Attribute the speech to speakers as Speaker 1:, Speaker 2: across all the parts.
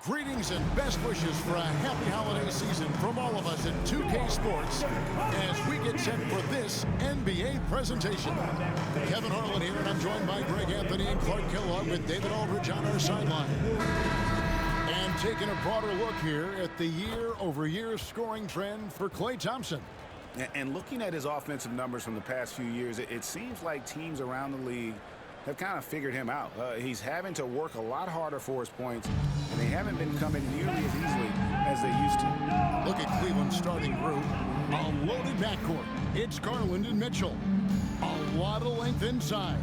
Speaker 1: Greetings and best wishes for a happy holiday season from all of us at 2K Sports as we get set for this NBA presentation. Kevin Harlan here, and I'm joined by Greg Anthony and Clark Kellogg with David Aldridge on our sideline. And taking a broader look here at the year-over-year scoring trend for Klay Thompson.
Speaker 2: And looking at his offensive numbers from the past few years, it seems like teams around the league have kind of figured him out. He's having to work a lot harder for his points, and they haven't been coming nearly as easily as they used to.
Speaker 1: Look at Cleveland's starting group. A loaded backcourt. It's Garland and Mitchell. A lot of length inside.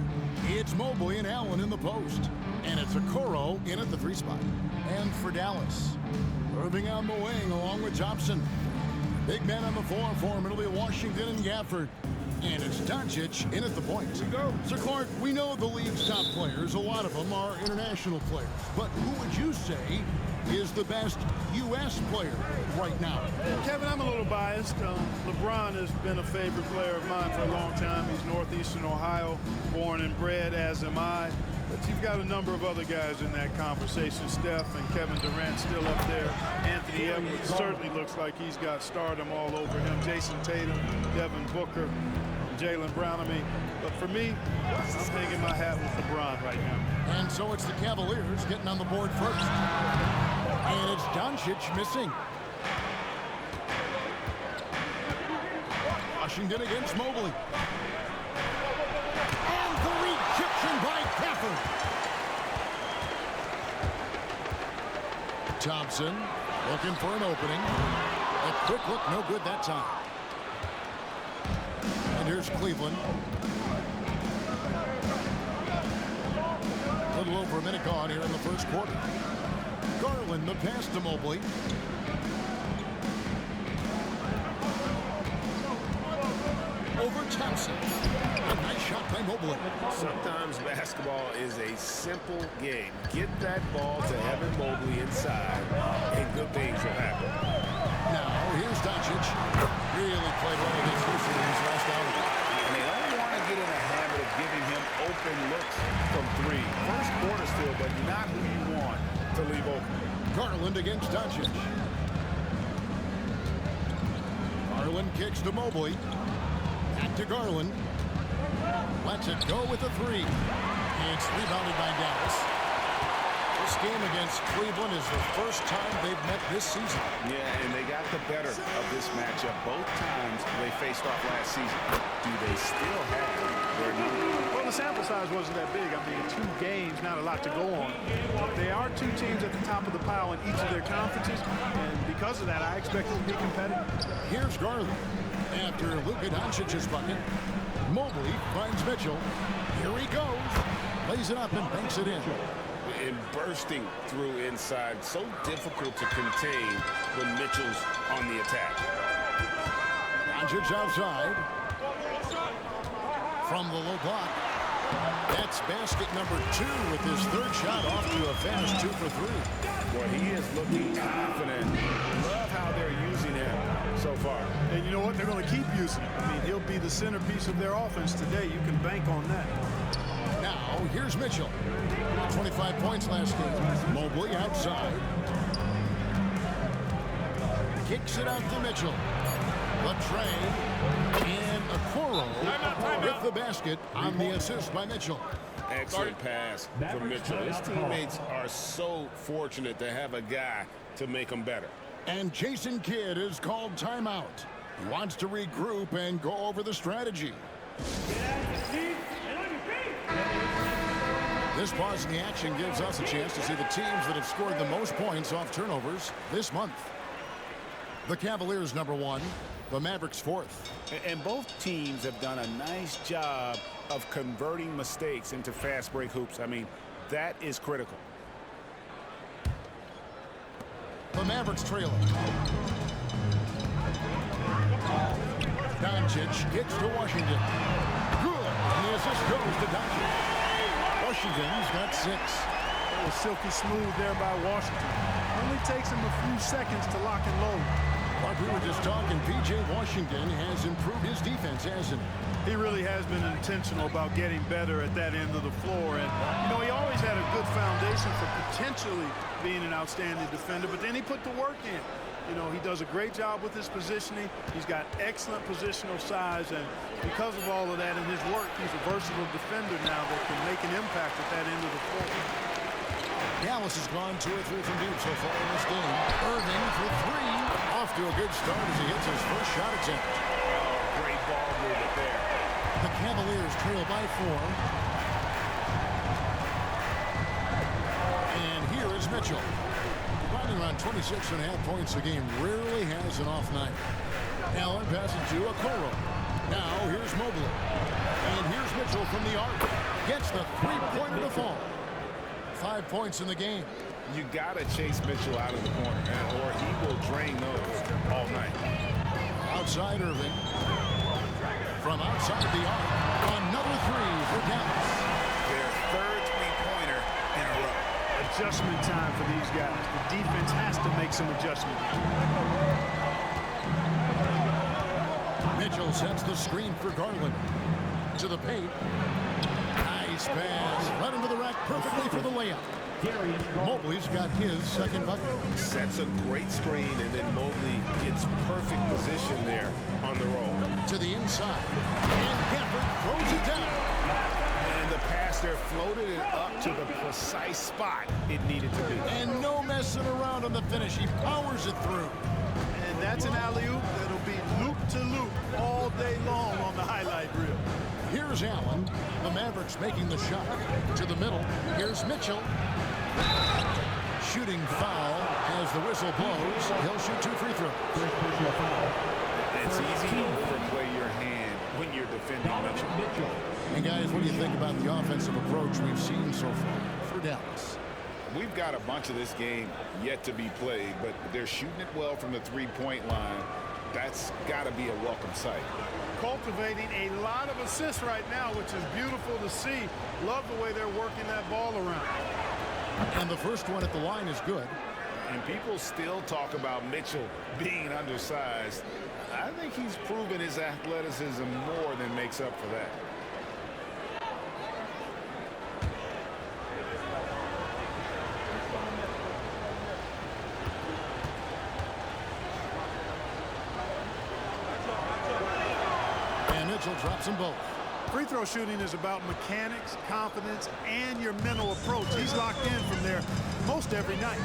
Speaker 1: It's Mobley and Allen in the post. And it's Okoro in at the 3 spot. And for Dallas, Irving on the wing along with Thompson. Big men on the floor for him. It'll be Washington and Gafford. And it's Doncic in at the point. Here we go. So, Clark, we know the league's top players. A lot of them are international players. But who would you say is the best U.S. player right now?
Speaker 3: Kevin, I'm a little biased. LeBron has been a favorite player of mine for a long time. He's Northeastern Ohio, born and bred, as am I. But you've got a number of other guys in that conversation. Steph and Kevin Durant still up there. Anthony Edwards certainly looks like he's got stardom all over him. Jason Tatum, Devin Booker, Jaylen Brown. But for me, I'm hanging my hat with LeBron right now.
Speaker 1: And so it's the Cavaliers getting on the board first. And it's Doncic missing. Washington against Mobley. And the rejection by Gafford. Thompson looking for an opening. A quick look, no good that time. And here's Cleveland. A little over a minute gone here in the first quarter. Garland, the pass to Mobley. Over Thompson. A nice shot by Mobley.
Speaker 2: Sometimes basketball is a simple game. Get that ball to Evan Mobley inside, and good things will happen.
Speaker 1: Now, here's Doncic. Really played well against Houston in his last outing.
Speaker 2: And they only want to get in a habit of giving him open looks from 3. First quarter still, but not who you want to leave open.
Speaker 1: Garland against Doncic. Garland kicks to Mobley. Back to Garland. Lets it go with a 3. It's rebounded by Dallas. This game against Cleveland is the first time they've met this season.
Speaker 2: Yeah, and they got the better of this matchup both times they faced off last season. Do they still have their number?
Speaker 3: Well, the sample size wasn't that big. 2 games, not a lot to go on. They are 2 teams at the top of the pile in each of their conferences, and because of that, I expect them to be competitive.
Speaker 1: Here's Garland. After Luka Doncic's bucket, Mobley finds Mitchell. Here he goes. Lays it up and banks it in.
Speaker 2: And bursting through inside. So difficult to contain when Mitchell's on the attack.
Speaker 1: Doncic outside. From the low block. That's basket number 2 with his 3rd shot off to a fast 2 for 3.
Speaker 2: Well, he is looking confident. Love how they're using him so far.
Speaker 3: And you know what? They're going to keep using him. He'll be the centerpiece of their offense today. You can bank on that.
Speaker 1: Now, here's Mitchell. 25 points last game. Mobley outside. Kicks it out to Mitchell. Latrey and Okoro with the basket on the assist by Mitchell.
Speaker 2: Excellent pass from Mitchell. His teammates are so fortunate to have a guy to make them better.
Speaker 1: And Jason Kidd is called timeout. He wants to regroup and go over the strategy. This pause in the action gives us a chance to see the teams that have scored the most points off turnovers this month. The Cavaliers number 1, the Mavericks 4th.
Speaker 2: And both teams have done a nice job of converting mistakes into fast break hoops. That is critical.
Speaker 1: The Mavericks trailing. Doncic gets to Washington. Good. And the assist goes to Doncic. Washington's got 6.
Speaker 3: It was silky smooth there by Washington. Only takes him a few seconds to lock and load.
Speaker 1: Like we were just talking, P.J. Washington has improved his defense, hasn't he?
Speaker 3: He really has been intentional about getting better at that end of the floor. And, he always had a good foundation. conversation for potentially being an outstanding defender, but then he put the work in. You know, he does a great job with his positioning. He's got excellent positional size, and because of all of that and his work, he's a versatile defender now that can make an impact at that end of the court.
Speaker 1: Dallas has gone 2 or 3 from deep so far in this game. Irving for 3. Off to a good start as he hits his first shot attempt.
Speaker 2: Oh, great ball movement there.
Speaker 1: The Cavaliers trail by 4. And here is Mitchell. Running around 26.5 points a game. Rarely has an off night. Allen passes to Okoro. Now here's Mobley. And here's Mitchell from the arc. Gets the three-pointer to fall. 5 points in the game.
Speaker 2: You got to chase Mitchell out of the corner, or he will drain those all night.
Speaker 1: Outside Irving. From outside the arc. Another 3 for Dallas.
Speaker 2: Their third three-pointer in a row.
Speaker 3: Adjustment time for these guys. The defense has to make some adjustments.
Speaker 1: Mitchell sets the screen for Garland. To the paint. Nice pass. Right into the rack perfectly for the layup. Mobley's got his second bucket.
Speaker 2: Sets a great screen, and then Mobley gets perfect position there on the roll.
Speaker 1: To the inside. And Gafford throws it down.
Speaker 2: And the pass there floated it up to the precise spot it needed to be.
Speaker 1: And no messing around on the finish. He powers it through.
Speaker 3: And that's an alley-oop that'll be loop-to-loop all day long on the highlight reel.
Speaker 1: Here's Allen. The Mavericks making the shot. To the middle. Here's Mitchell. Shooting foul as the whistle blows. He'll shoot 2 free throws.
Speaker 2: It's easy to overplay your hand when you're defending Mitchell.
Speaker 1: And guys, what do you think about the offensive approach we've seen so far for Dallas?
Speaker 2: We've got a bunch of this game yet to be played, but they're shooting it well from the three-point line. That's got to be a welcome sight.
Speaker 3: Cultivating a lot of assists right now, which is beautiful to see. Love the way they're working that ball around.
Speaker 1: And the first one at the line is good.
Speaker 2: And people still talk about Mitchell being undersized. I think he's proven his athleticism more than makes up for that.
Speaker 1: And Mitchell drops them both.
Speaker 3: Free throw shooting is about mechanics, confidence, and your mental approach. He's locked in from there most every night.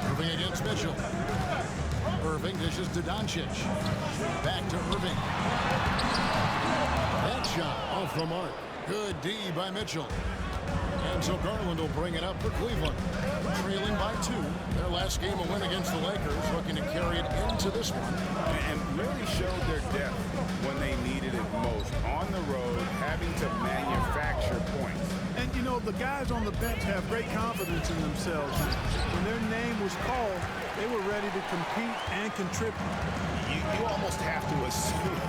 Speaker 1: Irving against Mitchell. Irving dishes to Doncic. Back to Irving. That shot off the mark. Good D by Mitchell. And so Garland will bring it up for Cleveland. Trailing by 2. Their last game a win against the Lakers, looking to carry it into this one.
Speaker 2: And really showed their depth when they needed it most. On the road, having to manufacture points.
Speaker 3: And, you know, the guys on the bench have great confidence in themselves. When their name was called, they were ready to compete and contribute.
Speaker 2: You almost have to assume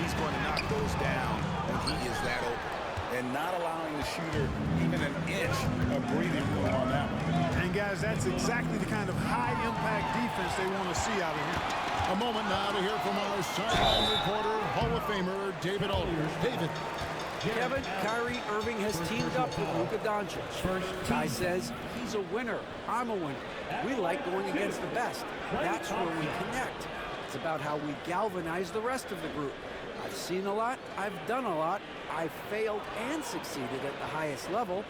Speaker 2: he's going to knock those down when he is that open. And not allowing the shooter even an inch of breathing room on that one.
Speaker 3: And, guys, that's exactly the kind of high-impact defense they want to see out of him.
Speaker 1: A moment now to hear from our sideline reporter, Hall of Famer David Alders. David.
Speaker 4: Kevin, Kyrie Irving has teamed up with Luka Doncic. Guy says he's a winner. I'm a winner. We like going against the best. That's where we connect. It's about how we galvanize the rest of the group. I've seen a lot. I've done a lot. I've failed and succeeded at the highest level.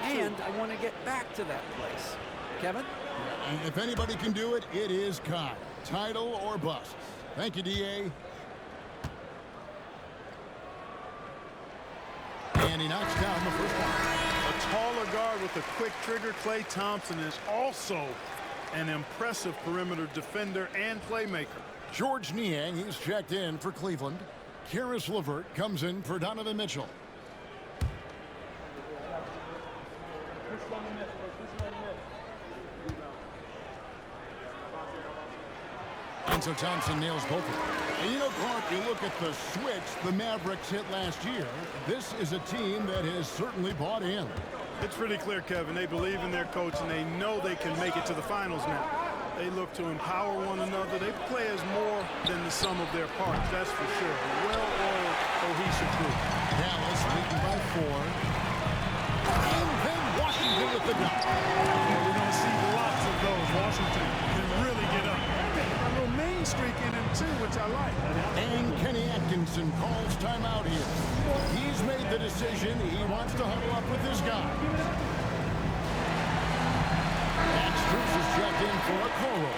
Speaker 4: And I want to get back to that place. Kevin?
Speaker 1: If anybody can do it, it is Kai. Title or bust. Thank you, D.A. And he knocks down the first one.
Speaker 3: A taller guard with a quick trigger, Klay Thompson, is also an impressive perimeter defender and playmaker.
Speaker 1: George Niang, he's checked in for Cleveland. Karis LeVert comes in for Donovan Mitchell. And so Thompson nails both of them. And you know, Clark, you look at the switch the Mavericks hit last year. This is a team that has certainly bought in.
Speaker 3: It's pretty clear, Kevin. They believe in their coach, and they know they can make it to the finals now. They look to empower one another. They play as more than the sum of their parts, that's for sure. A well-oiled, cohesive group.
Speaker 1: Dallas leading by 4. the dunk.
Speaker 3: Well, we're going to see lots of those. Washington can really get up. A little main streak in him, too, which I like.
Speaker 1: And Kenny Atkinson calls timeout here. He's made the decision. He wants to huddle up with this guy. And Strus is checked in for a Coro.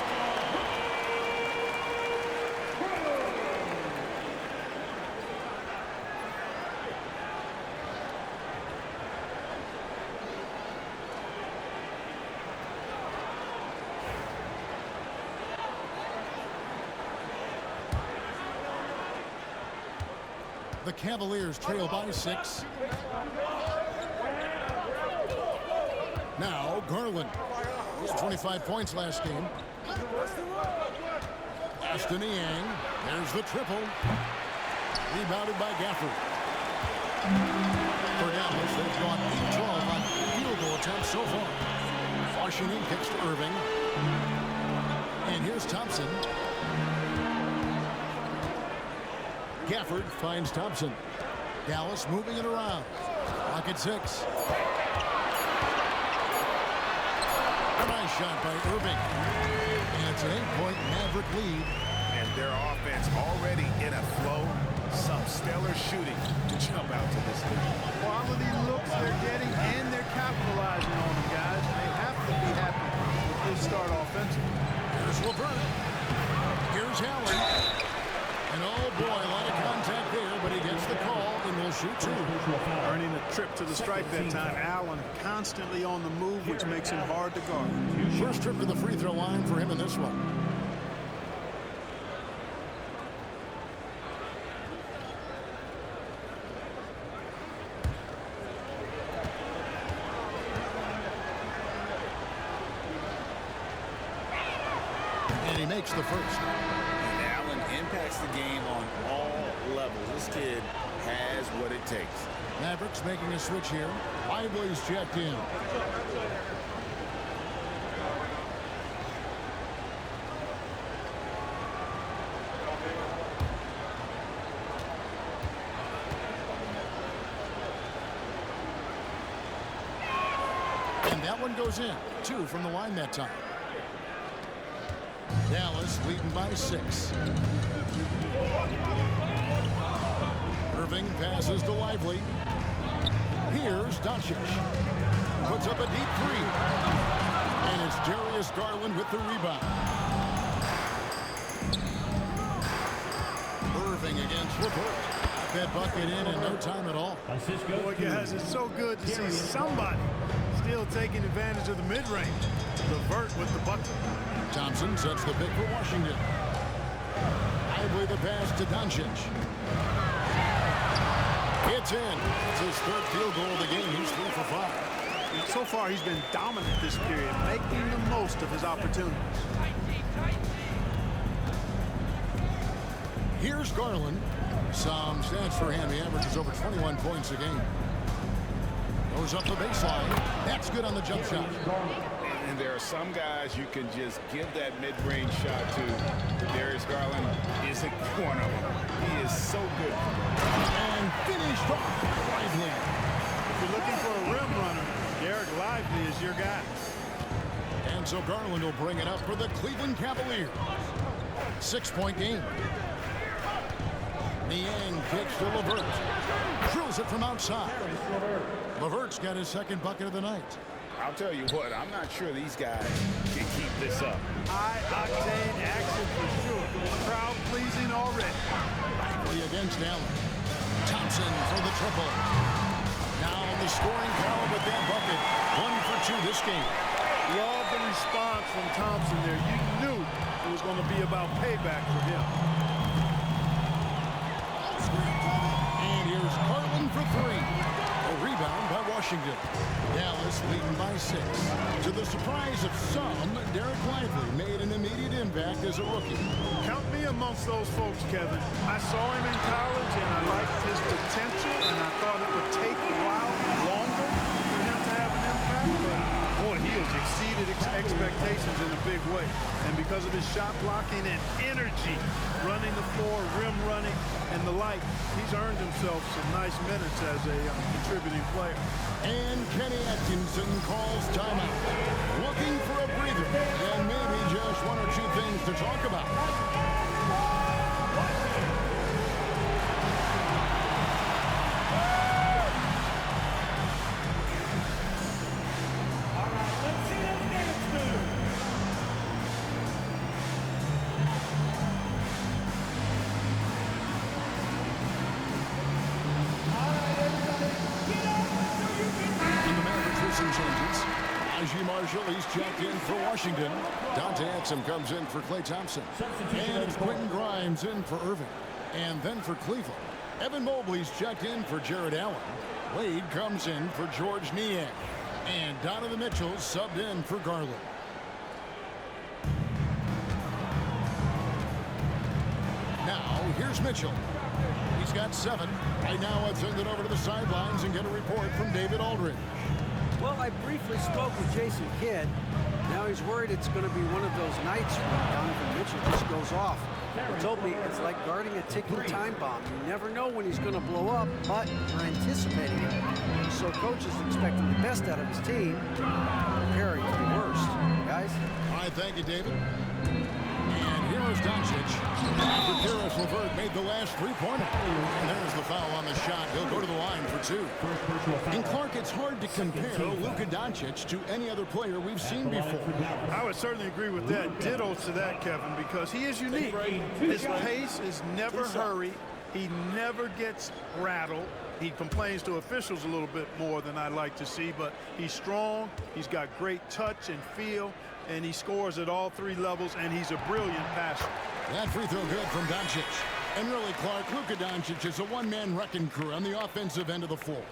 Speaker 1: The Cavaliers trail by 6. Now Garland. He had 25 points last game. Aston Yang. There's the triple. Rebounded by Gafford. For Dallas, they've gone 8-12 on field goal attempts so far. Washington kicks to Irving. And here's Thompson. Gafford finds Thompson. Dallas moving it around. Clock at 6. A nice shot by Irving. And it's an 8-point Maverick lead.
Speaker 2: And their offense already in a flow. Some stellar shooting to jump out to this lead.
Speaker 3: Quality looks they're getting, and they're capitalizing on them, guys. They have to be happy with this start offensively.
Speaker 1: Here's LeVert. Here's Allen. And oh boy, a lot of contact there, but he gets the call and will shoot 2.
Speaker 3: Earning a trip to the stripe that time. Allen constantly on the move, which makes him hard to guard.
Speaker 1: First trip to the free throw line for him in this one. And he makes the first.
Speaker 2: Impacts the game on all levels. This kid has what it takes.
Speaker 1: Mavericks making a switch here. Lively's checked in. And that one goes in. 2 from the line that time. Dallas leading by 6. Irving passes to Lively. Here's Doncic. Puts up a deep 3. And it's Darius Garland with the rebound. Irving against LeVert. That bucket in no time at all.
Speaker 3: Boy, guys, it's so good to see somebody still taking advantage of the mid-range. LeVert with the bucket.
Speaker 1: Thompson sets the pick for Washington. Lively the pass to Doncic. It's in. It's his 3rd field goal of the game. He's 3 for 5.
Speaker 3: So far, he's been dominant this period, making the most of his opportunities.
Speaker 1: Here's Garland. Some stats for him. He averages over 21 points a game. Goes up the baseline. That's good on the jump shot.
Speaker 2: And there are some guys you can just give that mid-range shot to. Darius Garland isn't one of them. He is so good.
Speaker 1: And finished off Lively.
Speaker 3: If you're looking for a rim runner, Derek Lively is your guy.
Speaker 1: And so Garland will bring it up for the Cleveland Cavaliers. 6-point game. Niang kicks to LeVert. Drills it from outside. LeVert's got his 2nd bucket of the night.
Speaker 2: I'll tell you what, I'm not sure these guys can keep this up.
Speaker 3: High-octane action for sure. Crowd pleasing already.
Speaker 1: Lively against Allen. Thompson for the triple. Now on the scoring column with that bucket. 1 for 2 this game.
Speaker 3: Love the response from Thompson there. You knew it was going to be about payback for him.
Speaker 1: And here's Garland for 3. A rebound by Washington. Dallas leading by 6. To the surprise of some, Derek Lively made an immediate impact as a rookie.
Speaker 3: Count me amongst those folks, Kevin. I saw him in college, and I liked his potential, and I thought it would take a while longer for him to have an impact. But, boy, he has exceeded expectations in a big big way. And because of his shot blocking and energy, running the floor, rim running, and the like, he's earned himself some nice minutes as a contributing player.
Speaker 1: And Kenny Atkinson calls timeout. Looking for a breather and maybe just one or two things to talk about. He's checked in for Washington. Dante Exum comes in for Klay Thompson. And it's Quentin Grimes in for Irving. And then for Cleveland, Evan Mobley's checked in for Jared Allen. Wade comes in for George Niang. And Donovan Mitchell subbed in for Garland. Now, here's Mitchell. He's got 7. Right now, let's send it over to the sidelines and get a report from David Aldridge.
Speaker 4: Well, I briefly spoke with Jason Kidd. Now he's worried it's going to be one of those nights when Donovan Mitchell just goes off. He told me it's like guarding a ticking time bomb. You never know when he's going to blow up, but you're anticipating it. So coach is expecting the best out of his team, preparing for the worst. Guys?
Speaker 1: All right, thank you, David. And here is Doncic. After Karis LeVert made the last three-pointer. And there's the foul on the shot. He'll go to the line for 2. And Clark, it's hard to compare Luka Doncic to any other player we've seen before.
Speaker 3: I would certainly agree with that. Ditto to that, Kevin, because he is unique. His pace is never hurried. He never gets rattled. He complains to officials a little bit more than I'd like to see, but he's strong. He's got great touch and feel, and he scores at all 3 levels, and he's a brilliant passer.
Speaker 1: That free throw good from Doncic. And really, Clark, Luka Doncic is a one-man wrecking crew on the offensive end of the floor.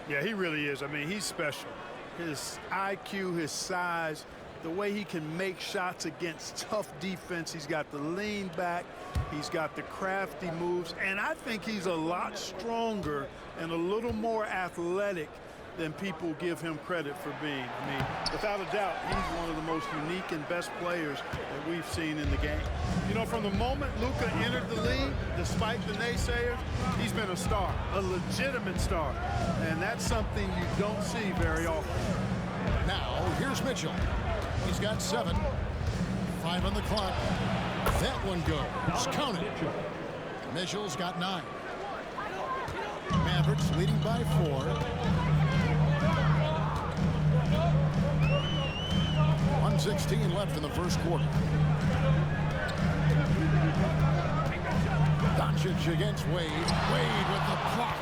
Speaker 3: Yeah, he really is. I mean, he's special. His IQ, his size, the way he can make shots against tough defense. He's got the lean back. He's got the crafty moves. And I think he's a lot stronger and a little more athletic than people give him credit for being. I mean, without a doubt, he's one of the most unique and best players that we've seen in the game. You know, from the moment Luka entered the league, despite the naysayers, he's been a star, a legitimate star. And that's something you don't see very often.
Speaker 1: Now, here's Mitchell. He's got 7. 5 on the clock. That one goes. Count it. Mitchell's got 9. Mavericks leading by 4. 1:16 left in the first quarter. Doncic against Wade. Wade with the block.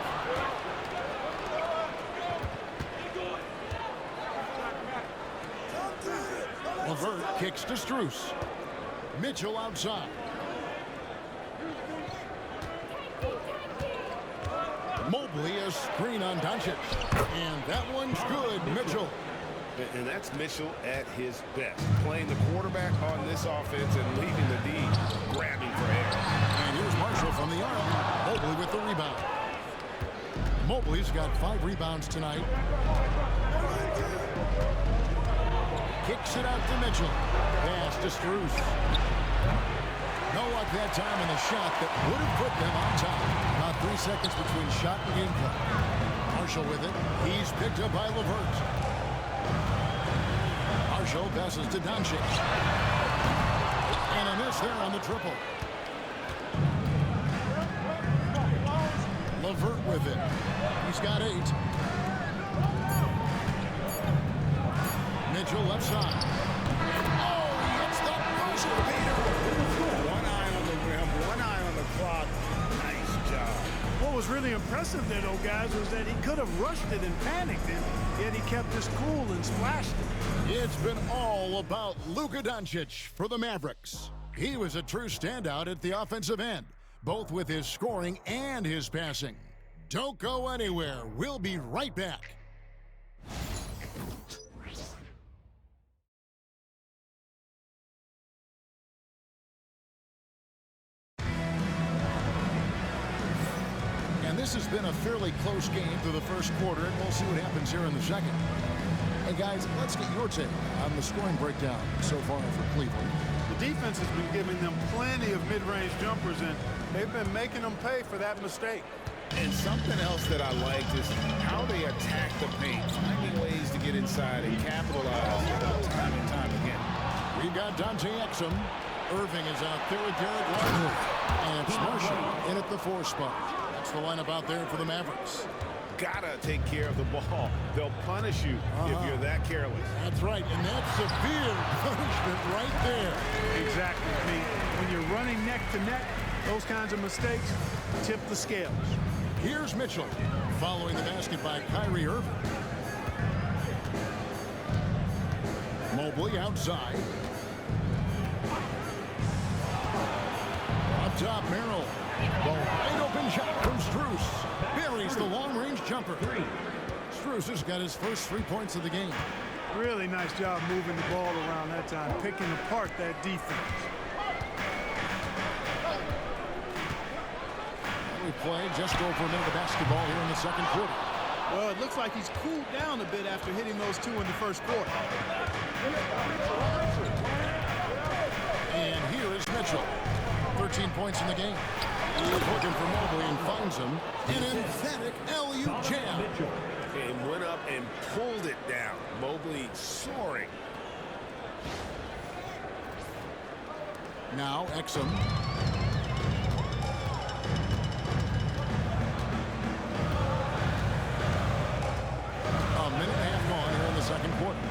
Speaker 1: LeVert kicks to Strus. Mitchell outside. Mobley a screen on Doncic. And that one's good. Mitchell.
Speaker 2: And that's Mitchell at his best. Playing the quarterback on this offense and leaving the D grabbing for air.
Speaker 1: And here's Marshall from the arc. Mobley with the rebound. Mobley's got 5 rebounds tonight. Kicks it out to Mitchell. Pass to Strus. No luck that time in the shot that would have put them on top. About 3 seconds between shot and game clock. Marshall with it. He's picked up by LeVert. Marshall passes to Doncic. And a miss there on the triple. LeVert with it. He's got 8. Mitchell left side. Oh, he hits the buzzer beater.
Speaker 2: One eye on the rim, one eye on the clock. Nice job.
Speaker 3: What was really impressive there, though, guys, was that he could have rushed it and panicked it, yet he kept his cool and splashed it.
Speaker 1: It's been all about Luka Doncic for the Mavericks. He was a true standout at the offensive end, both with his scoring and his passing. Don't go anywhere. We'll be right back. And this has been a fairly close game through the first quarter, and we'll see what happens here in the second. Hey, guys, let's get your take on the scoring breakdown so far for Cleveland.
Speaker 3: The defense has been giving them plenty of mid-range jumpers, and they've been making them pay for that mistake.
Speaker 2: And something else that I liked is how they attack the paint, finding ways to get inside and capitalize time and time again.
Speaker 1: We've got Dante Exum. Irving is out there with Derek Lively. And it's Marshall in at the 4 spot. That's the lineup out there for the Mavericks.
Speaker 2: Gotta take care of the ball. They'll punish you if you're that careless.
Speaker 1: That's right, and that's severe punishment right there.
Speaker 3: Exactly. I mean, when you're running neck to neck, those kinds of mistakes tip the scales.
Speaker 1: Here's Mitchell following the basket by Kyrie Irving. Mobley outside. Up top, Merrill. The wide open shot from Strus. Buries the long-range jumper. Strus has got his first 3 points of the game.
Speaker 3: Really nice job moving the ball around that time, picking apart that defense.
Speaker 1: We played just over a minute of basketball here in the second quarter.
Speaker 3: Well, it looks like he's cooled down a bit after hitting those 2 in the first quarter.
Speaker 1: And here is Mitchell. 13 points in the game. He's looking for Mobley and finds him. An emphatic alley-oop jam.
Speaker 2: And went up and pulled it down. Mobley soaring.
Speaker 1: Now Exum. A minute and a half gone here in the second quarter.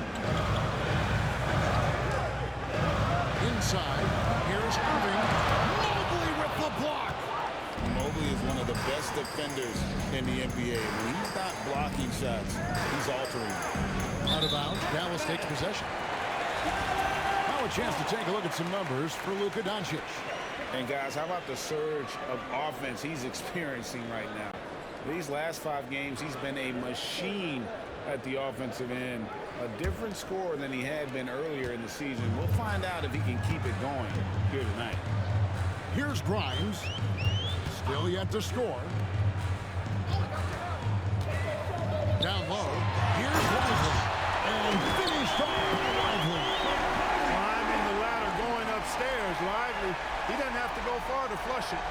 Speaker 1: Inside, here's Irving. Mobley with the block.
Speaker 2: Mobley is one of the best defenders in the NBA. When he's not blocking shots, he's altering.
Speaker 1: Out of bounds, Dallas takes possession. Now a chance to take a look at some numbers for Luka Doncic.
Speaker 2: And guys, how about the surge of offense he's experiencing right now? These last 5 games, he's been a machine at the offensive end. A different scorer than he had been earlier in the season. We'll find out if he can keep it going here tonight.
Speaker 1: Here's Grimes. Still yet to score. Down low. Here's Lively. And finished off by Lively.
Speaker 3: Climbing the ladder, going upstairs. Lively, he doesn't have to go far to flush it.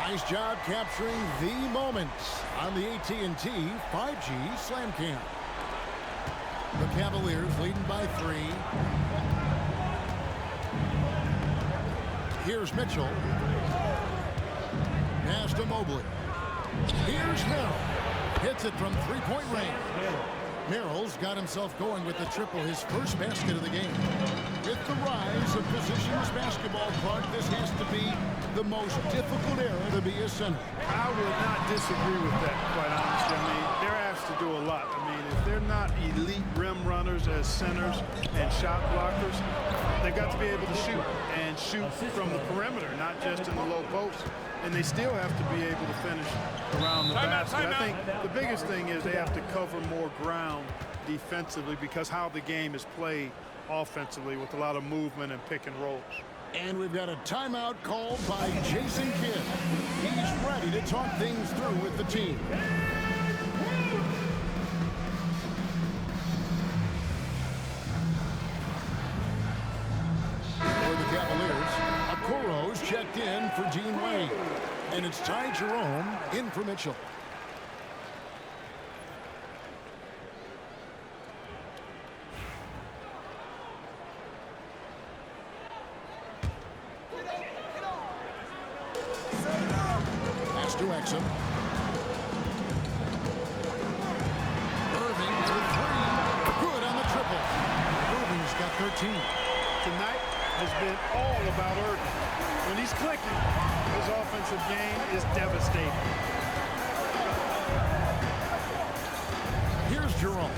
Speaker 1: Nice job capturing the moments on the AT&T 5G Slam Cam. The Cavaliers leading by 3. Here's Mitchell. Pass to Mobley. Here's Merrill. Hits it from 3-point range. Merrill's got himself going with the triple, his first basket of the game. With the rise of positions basketball, Clark, this has to be the most difficult era to be a center.
Speaker 3: I would not disagree with that, quite honestly. I mean, they're asked to do a lot. I mean, if they're not elite rim runners as centers and shot blockers, they've got to be able to shoot and shoot from the perimeter, not just in the low post. And they still have to be able to finish around the basket. I think the biggest thing is they have to cover more ground defensively because how the game is played offensively with a lot of movement and pick and rolls.
Speaker 1: And we've got a timeout called by Jason Kidd. He's ready to talk things through with the team. For the Cavaliers, Okoro's checked in for Dean Wade. And it's Ty Jerome in for Mitchell. Pass to Exum. Irving for 3. Good on the triple. Irving's got 13.
Speaker 3: Tonight has been all about Irving. When he's clicking, his offensive game is devastating.
Speaker 1: Here's Jerome.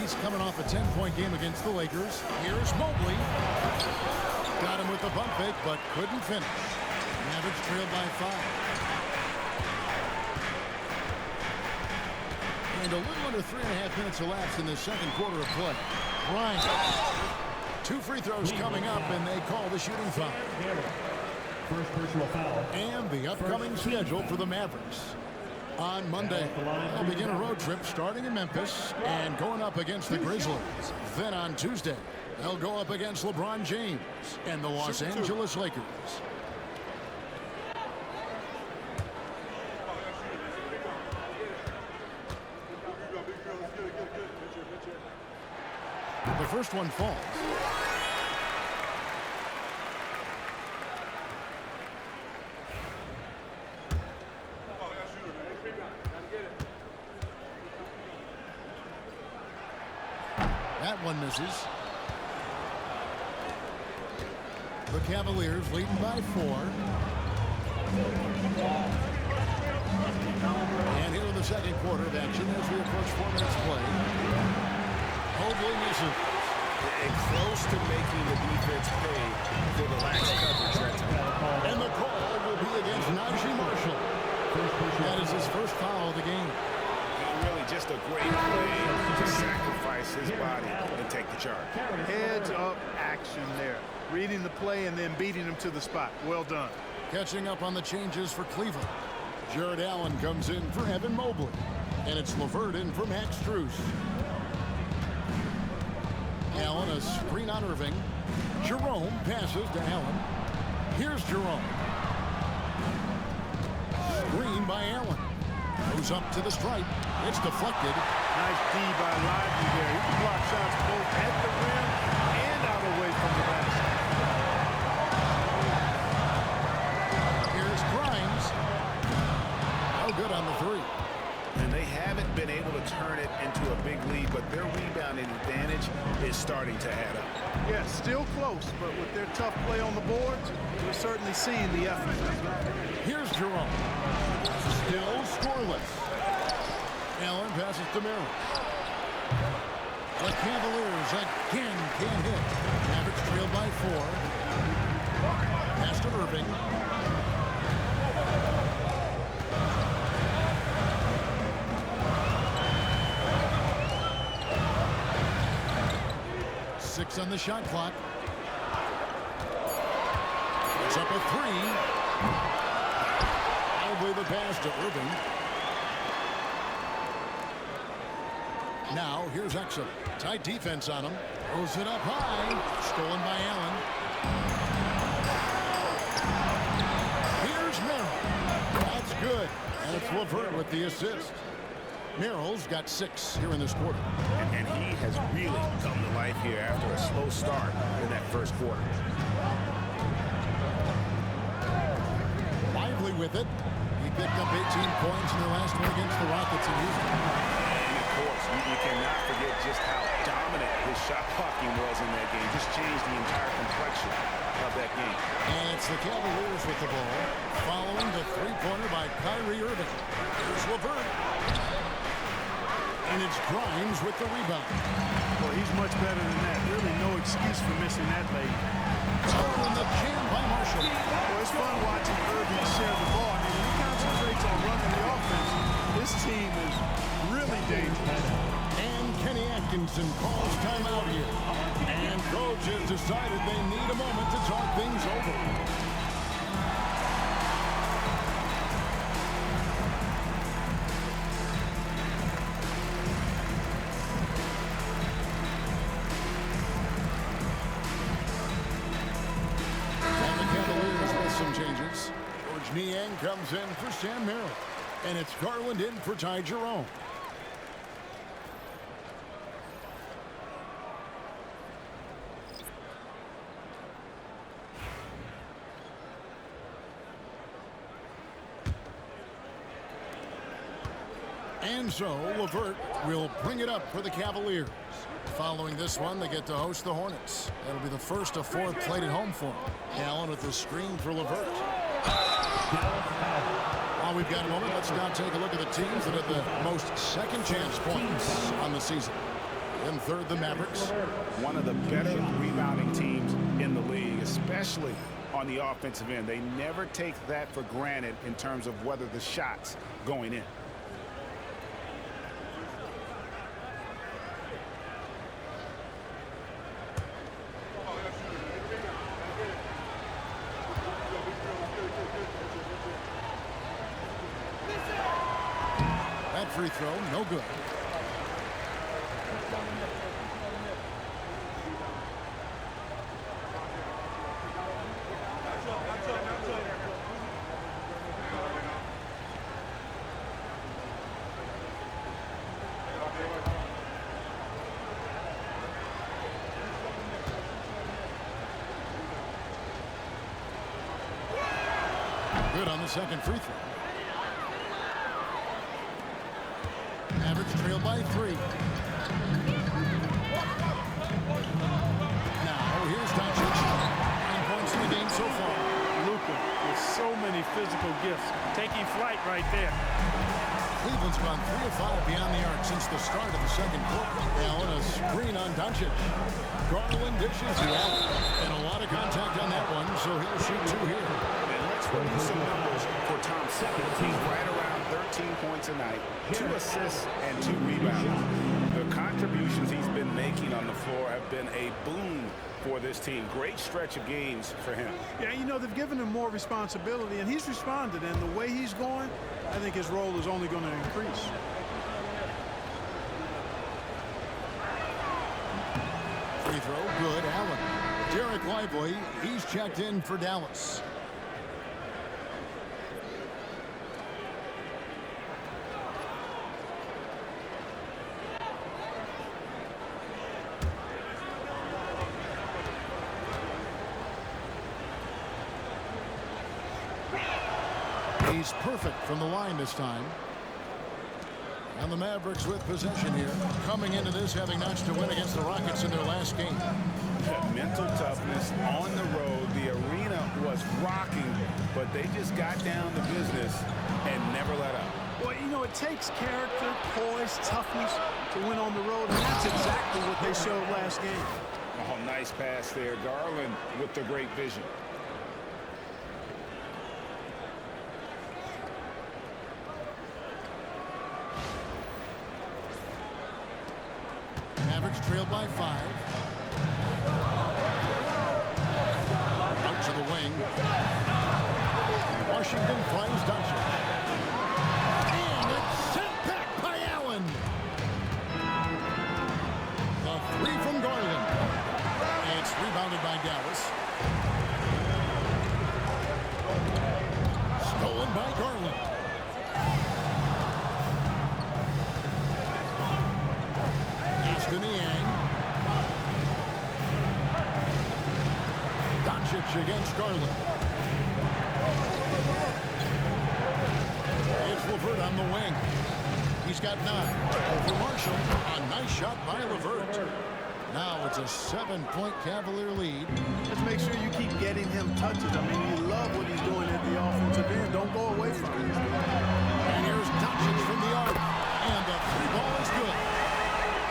Speaker 1: He's coming off a 10-point game against the Lakers. Here's Mobley. Got him with the bump fake, but couldn't finish. Mavericks trailed by 5. And a little under 3.5 minutes elapsed in the second quarter of play. Bryant. 2 free throws coming up, and they call the shooting foul.
Speaker 5: First personal foul.
Speaker 1: And the upcoming schedule for the Mavericks. On Monday, they'll begin a road trip starting in Memphis and going up against the Grizzlies. Then on Tuesday, they'll go up against LeBron James and the Los Angeles Lakers. The first one falls. That one misses. The Cavaliers leading by 4. And here in the second quarter of action as we approach 4 minutes play. Mobley misses.
Speaker 2: And close to making the defense pay for the lack of coverage that time.
Speaker 1: And the call will be against Najee Marshall. That is his first foul of the game.
Speaker 2: Really just a great play to sacrifice his body and take the charge.
Speaker 3: Heads-up action there. Reading the play and then beating him to the spot. Well done.
Speaker 1: Catching up on the changes for Cleveland. Jared Allen comes in for Evan Mobley. And it's LeVert in for Max Strus. Allen a screen on Irving. Jerome passes to Allen. Here's Jerome. Screen by Allen. Goes up to the stripe. It's deflected.
Speaker 3: Nice D by Lively there. He can block shots both at the rim and out away from the basket.
Speaker 1: Here's Grimes. Oh, good on the 3.
Speaker 2: And they haven't been able to turn it into a big lead, but their rebounding advantage is starting to add up.
Speaker 3: Yeah, still close, but with their tough play on the boards, we're certainly seeing the effort.
Speaker 1: Here's Jerome. Still scoreless. Allen passes to Merrill. The Cavaliers again can't hit. Mavericks trailed by 4. Pass to Irving. Six on the shot clock. It's up a 3. Over the pass to Irving. Now here's Exum. Tight defense on him. Throws it up high. Stolen by Allen. Here's Merrill. That's good. And it's LeVert with the assist. Merrill's got 6 here in this quarter.
Speaker 2: And he has really come to life here after a slow start in that first quarter.
Speaker 1: Lively with it. He picked up 18 points in their last one against the Rockets in Houston.
Speaker 2: And of course, you cannot forget just how dominant his shot blocking was in that game. Just changed the entire complexion of that game.
Speaker 1: And it's the Cavaliers with the ball, following the 3-pointer by Kyrie Irving. Here's LeVert. And it's Grimes with the rebound.
Speaker 3: Well, he's much better than that. Really no excuse for missing that late.
Speaker 1: Oh, and the jam by Marshall.
Speaker 3: Well, it's fun watching Irving share the ball. I mean, when he concentrates on running the offense, this team is really dangerous.
Speaker 1: And Kenny Atkinson calls timeout here. And coach has decided they need a moment to talk things over. Changes. George Niang comes in for Sam Merrill. And it's Garland in for Ty Jerome. And so LeVert will bring it up for the Cavaliers. Following this one, they get to host the Hornets. That'll be the first of 4 played at home for them. Allen with the screen for LeVert. While we've got a moment, let's now take a look at the teams that have the most second chance points on the season. In third, the Mavericks.
Speaker 2: One of the better rebounding teams in the league, especially on the offensive end. They never take that for granted in terms of whether the shot's going in.
Speaker 1: throw, no good. Good on the second free throw. Mavericks trail by 3. Now here's Doncic. 9 points in the game so far.
Speaker 3: Luka with so many physical gifts, taking flight right there.
Speaker 1: Cleveland's gone 3 of 5 beyond the arc since the start of the second quarter. Allen, a screen on Doncic. Garland dishes to Allen. And a lot of contact on that one, so he'll shoot 2 here.
Speaker 2: And let's review some numbers for Tom Simmons. He's right around 13 points a night, 2 assists and 2 rebounds. The contributions he's been making on the floor have been a boon for this team. Great stretch of games for him.
Speaker 3: Yeah, you know, they've given him more responsibility, and he's responded. And the way he's going, I think his role is only going to increase.
Speaker 1: Free throw, good. Allen. Derek Lively, he's checked in for Dallas. He's perfect from the line this time. And the Mavericks with possession here. Coming into this having notched a win against the Rockets in their last game.
Speaker 2: Mental toughness on the road. The arena was rocking, but they just got down to business and never let up.
Speaker 3: Well, you know, it takes character, poise, toughness to win on the road, and that's exactly what they showed last game.
Speaker 2: Oh, nice pass there. Garland with the great vision.
Speaker 1: Mavericks trail by 5. Out to the wing. Washington finds Doncic. And it's sent back by Allen. The 3 from Garland. It's rebounded by Dallas. Stolen by Garland. Doncic against Garland. It's LeVert on the wing. He's got 9. Over Marshall. A nice shot by LeVert. Now it's a 7-point Cavalier lead.
Speaker 3: Just make sure you keep getting him touches. I mean, you love what he's doing at the offensive end. Don't go away from it.
Speaker 1: And here's Doncic from the arc. And the 3-ball is good.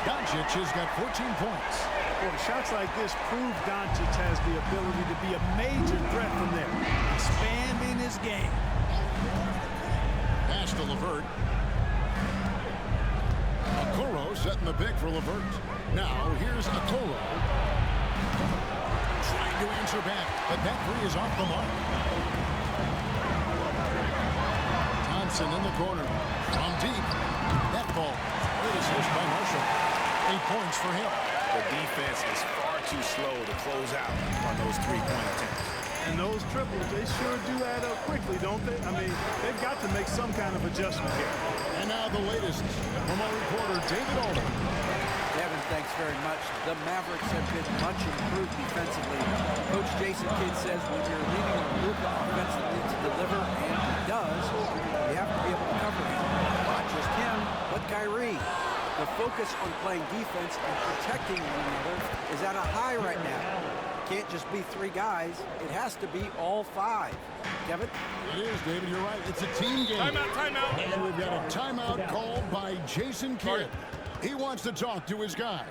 Speaker 1: Doncic has got 14 points.
Speaker 3: Well, shots like this prove Doncic has the ability to be a major threat from there, expanding his game.
Speaker 1: Pass to LeVert. Okoro setting the pick for LeVert. Now here's Okoro. Trying to answer back, but that 3 is off the mark. Thompson in the corner. From deep. That ball. It is hit by Marshall. 8 points for him.
Speaker 2: The defense is far too slow to close out on those 3-point attempts.
Speaker 3: And those triples, they sure do add up quickly, don't they? I mean, they've got to make some kind of adjustment here.
Speaker 1: And now the latest from our reporter, David Alden.
Speaker 4: Kevin, thanks very much. The Mavericks have been much improved defensively. Coach Jason Kidd says when you're leaning on Luka offensively to deliver, and he does, you have to be able to cover him. Not just him, but Kyrie. The focus on playing defense and protecting one another is at a high right now. Can't just be 3 guys. It has to be all 5. Kevin?
Speaker 1: It is, David. You're right. It's a team game.
Speaker 3: Timeout.
Speaker 1: And we've got a timeout called by Jason Kidd. He wants to talk to his guys.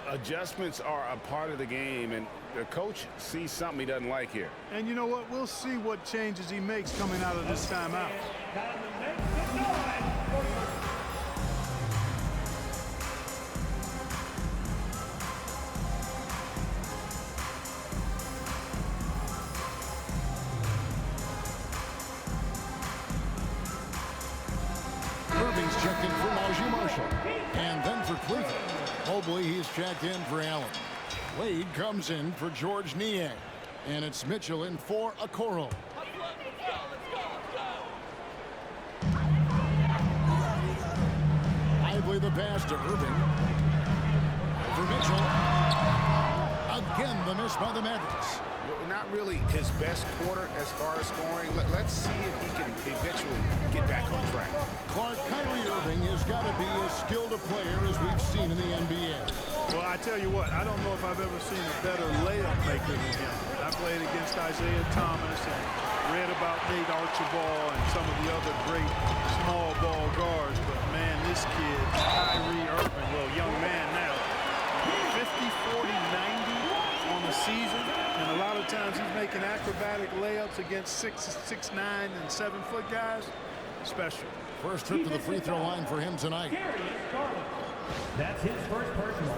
Speaker 2: Adjustments are a part of the game, and the coach sees something he doesn't like here.
Speaker 3: And you know what? We'll see what changes he makes coming out of this timeout.
Speaker 1: Irving's checked in checked in for Allen. Wade comes in for George Niang. And it's Mitchell in for Okoro. Lively the pass to Irving. For Mitchell. Again, the miss by the Mavericks.
Speaker 2: Not really his best quarter as far as scoring. Let's see if he can eventually get back on track.
Speaker 1: Clark, Kyrie Irving has got to be as skilled a player as we've seen in the NBA.
Speaker 3: Well, I tell you what, I don't know if I've ever seen a better layup maker than him. I played against Isaiah Thomas and read about Nate Archibald and some of the other great small ball guards. But, man, this kid, Kyrie Irving, well, young man now, 50, 40, 90 on the season. And a lot of times he's making acrobatic layups against 6'9" and 7-foot guys. Special.
Speaker 1: First trip to the free throw line for him tonight.
Speaker 5: That's his first personal.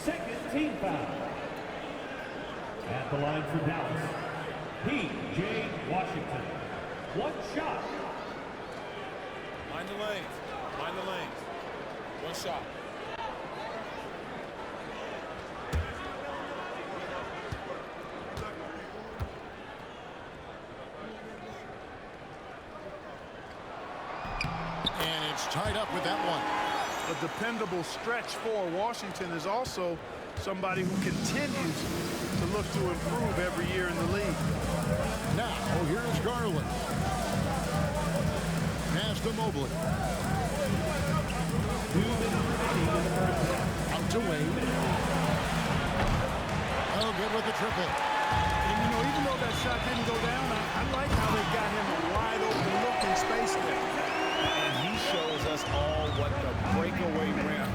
Speaker 5: Second team foul. At the line for Dallas, P.J. Washington. One shot.
Speaker 6: Mind the lanes. Mind the lanes. One shot.
Speaker 1: And it's tied up with that one.
Speaker 3: A dependable stretch for Washington is also somebody who continues to look to improve every year in the league.
Speaker 1: Now, here's Garland. Pass to Mobley. Out to Wade. Oh, good with the triple.
Speaker 3: And, you know, even though that shot didn't go down, I like how they got him a wide open look in space there.
Speaker 2: And he shows us all what the breakaway rim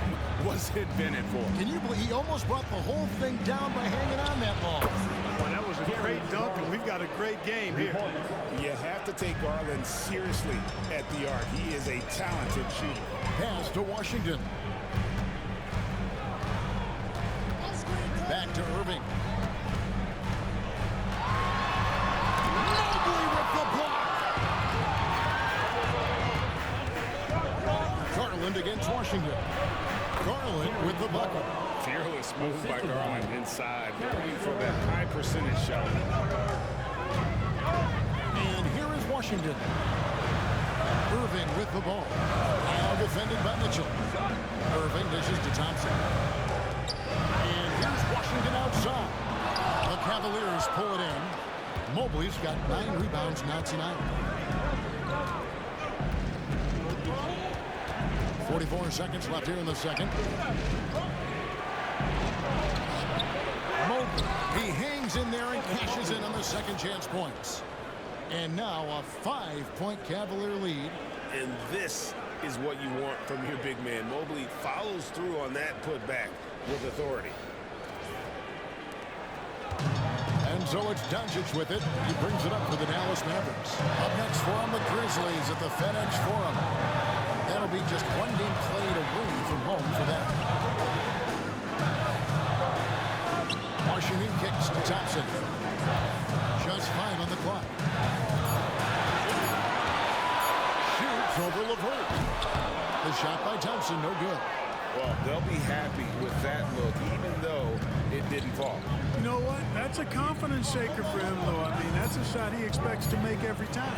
Speaker 2: was invented for.
Speaker 1: Can you believe he almost brought the whole thing down by hanging on that ball?
Speaker 3: Well, that was a great dunk, and we've got a great game here.
Speaker 2: You have to take Garland seriously at the arc. He is a talented shooter.
Speaker 1: Pass to Washington. Back to Irving. Mobley with the block. Garland against Washington. Garland with the bucket.
Speaker 2: Fearless move by Garland inside, going for that high percentage shot.
Speaker 1: And here is Washington. Irving with the ball. Now defended by Mitchell. Irving dishes to Thompson. And here's Washington outside. The Cavaliers pull it in. Mobley's got 9 rebounds now tonight. 44 seconds left here in the second. Mobley, he hangs in there and cashes in on the second chance points. And now a 5-point Cavalier lead.
Speaker 2: And this is what you want from your big man. Mobley follows through on that putback with authority.
Speaker 1: And so it's Doncic with it. He brings it up for the Dallas Mavericks. Up next for him, the Grizzlies at the FedEx Forum. That'll be just one game played away from home for them. Washington kicks to Thompson. Just 5 on the clock. Shoots over LeVert. The shot by Thompson, no good.
Speaker 2: Well, they'll be happy with that look, even though it didn't fall.
Speaker 3: You know what? That's a confidence shaker for him, though. I mean, that's a shot he expects to make every time.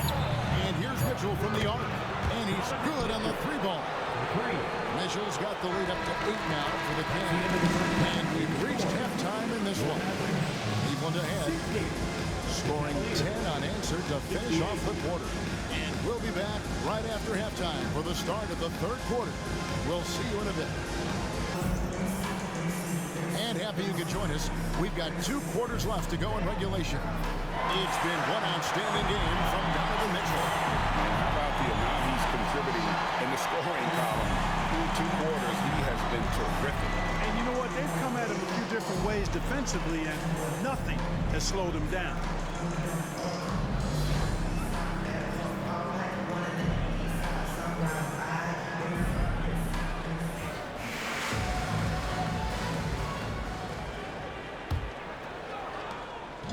Speaker 1: And here's Mitchell from the arc. And he's good on the 3-ball. Mitchell's got the lead up to 8 now for the Cavs. And we've reached halftime in this one. Cleveland ahead. Scoring 10 unanswered to finish off the quarter. And we'll be back right after halftime for the start of the third quarter. We'll see you in a bit. And happy you could join us. We've got 2 quarters left to go in regulation. It's been one outstanding game from Donovan Mitchell.
Speaker 2: How about the amount he's contributing in the scoring column? Through 2 quarters, he has been terrific.
Speaker 3: And you know what? They've come at him a few different ways defensively, and nothing has slowed him down.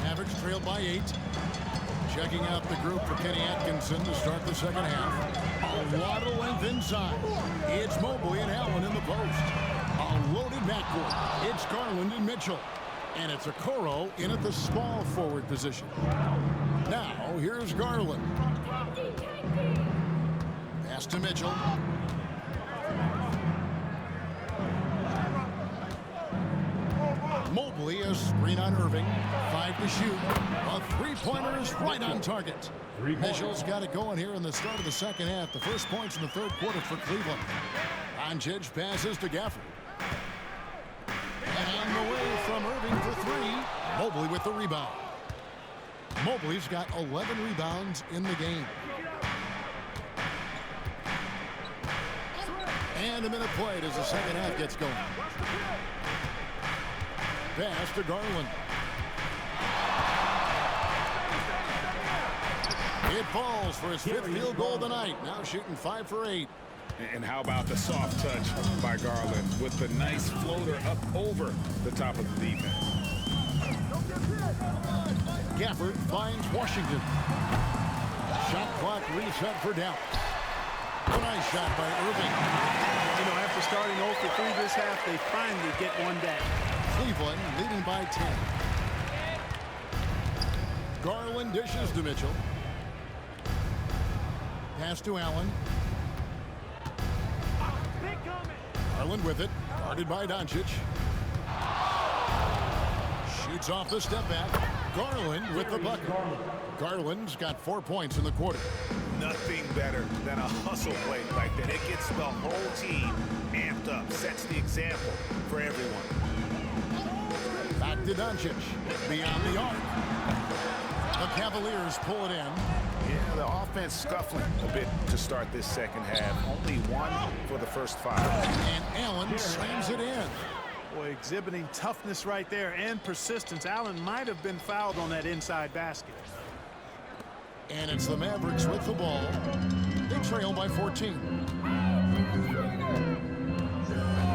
Speaker 1: Mavericks trailed by 8. Checking out the group for Kenny Atkinson to start the second half. A lot of length inside. It's Mobley and Allen in the post. A loaded backcourt. It's Garland and Mitchell. And it's Okoro in at the small forward position. Now, here's Garland. Pass to Mitchell. Mobley, a screen on Irving. 5 to shoot. A three-pointer is right on target. Mitchell's got it going here in the start of the second half. The first points in the third quarter for Cleveland. Doncic passes to Gafford. And on the way from Irving for 3. Mobley with the rebound. Mobley's got 11 rebounds in the game. And a minute played as the second half gets going. Pass to Garland. It falls for his 5th field goal tonight. Now shooting 5 for 8.
Speaker 2: And how about the soft touch by Garland with the nice floater up over the top of the defense.
Speaker 1: Gafford finds Washington. Shot clock reset for Dallas. A nice shot by Irving.
Speaker 3: You know, after starting 0 for 3 this half, they finally get one back.
Speaker 1: Cleveland leading by 10. Garland dishes to Mitchell. Pass to Allen. Garland with it. Guarded by Doncic. Shoots off the step back. Garland with the bucket. Garland's got 4 points in the quarter.
Speaker 2: Nothing better than a hustle play like that. It gets the whole team amped up, sets the example for everyone.
Speaker 1: Back to Doncic. Beyond the arc. The Cavaliers pull it in.
Speaker 2: Yeah, the offense scuffling a bit to start this second half. Only 1 for the first 5.
Speaker 1: And Allen slams it in.
Speaker 3: Boy, exhibiting toughness right there and persistence. Allen might have been fouled on that inside basket.
Speaker 1: And it's the Mavericks with the ball. They trail by 14.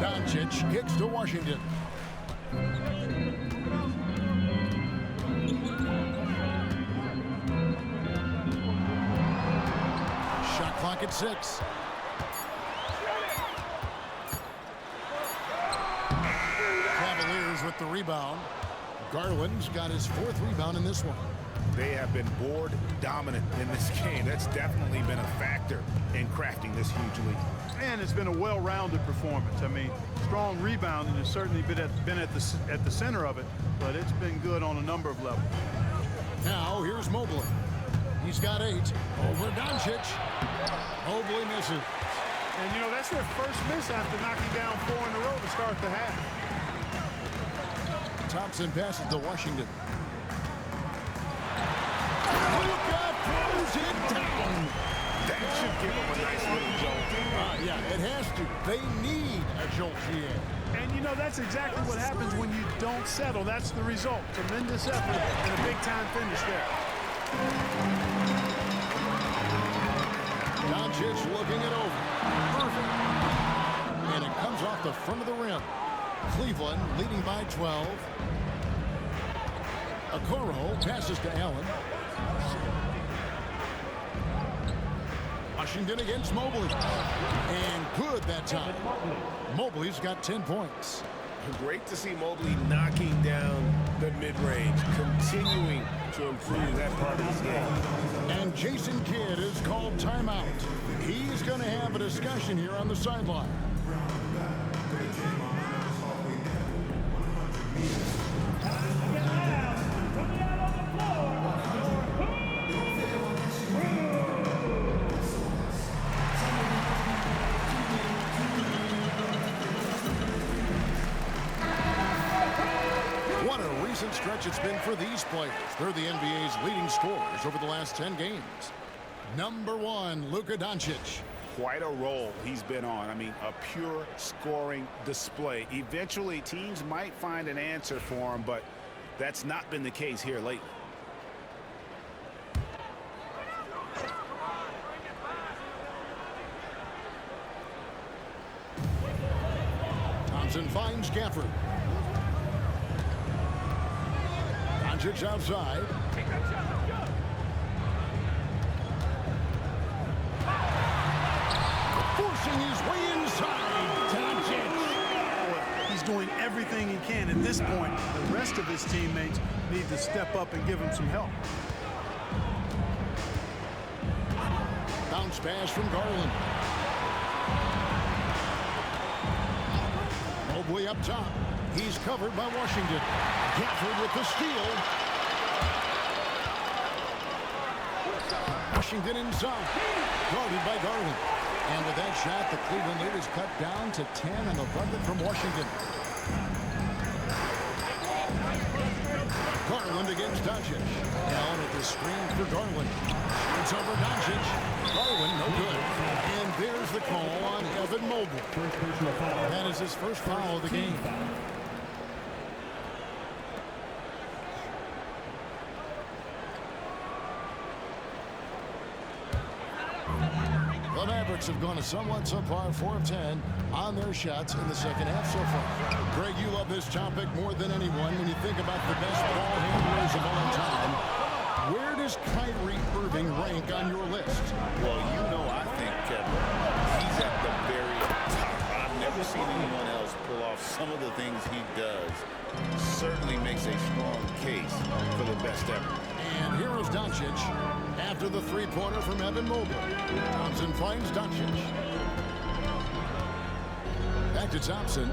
Speaker 1: Doncic kicks to Washington. Shot clock at 6. Cavaliers with the rebound. Garland's got his 4th rebound in this one.
Speaker 2: They have been board dominant in this game. That's definitely been a factor in crafting this huge lead.
Speaker 3: And it's been a well-rounded performance. I mean, strong rebounding has certainly been at the center of it, but it's been good on a number of levels.
Speaker 1: Now here's Mobley. He's got 8 over Doncic. Mobley misses.
Speaker 3: And you know, that's their first miss after knocking down 4 in a row to start the half.
Speaker 1: Thompson passes to Washington. Luka throws it down.
Speaker 2: That should give them a nice little jolt.
Speaker 1: Yeah, it has to. They need a jolt GA.
Speaker 3: And you know, that's exactly what happens when you don't settle. That's the result. Tremendous effort and a big-time finish there.
Speaker 1: Doncic looking it over. Perfect. And it comes off the front of the rim. Cleveland leading by 12. Okoro passes to Allen. Washington against Mobley. And good that time. Mobley's got 10 points.
Speaker 2: Great to see Mobley knocking down the mid-range, continuing to improve that part of his game.
Speaker 1: And Jason Kidd is called timeout. He's going to have a discussion here on the sideline. What a recent stretch it's been for these players. They're the NBA's leading scorers over the last 10 games. Number 1, Luka Doncic.
Speaker 2: Quite a role he's been on. I mean, a pure scoring display. Eventually, teams might find an answer for him, but that's not been the case here lately.
Speaker 1: Thompson finds Gafford. Doncic outside. Forcing his way inside. Doncic.
Speaker 3: He's doing everything he can. At this point, the rest of his teammates need to step up and give him some help.
Speaker 1: Bounce pass from Garland. Mobley up top. He's covered by Washington. Gafford with the steal. Washington inside. Guarded by Garland. And with that shot, the Cleveland lead is cut down to 10 on the bucket from Washington. Garland against Doncic. Down at the screen for Garland. It's over Doncic. Garland, no good. And there's the call on Evan Mobley. That is his first foul of the game. The Mavericks have gone a somewhat subpar 4 of 10 on their shots in the second half so far. Greg, you love this topic more than anyone when you think about the best ball handlers of all time. Where does Kyrie Irving rank on your list?
Speaker 2: Well, you know, I think, Kevin, he's at the very top. I've never seen anyone else pull off some of the things he does. Certainly makes a strong case for the best ever.
Speaker 1: And here is Doncic after the three-pointer from Evan Mobley. Thompson finds Doncic. Back to Thompson.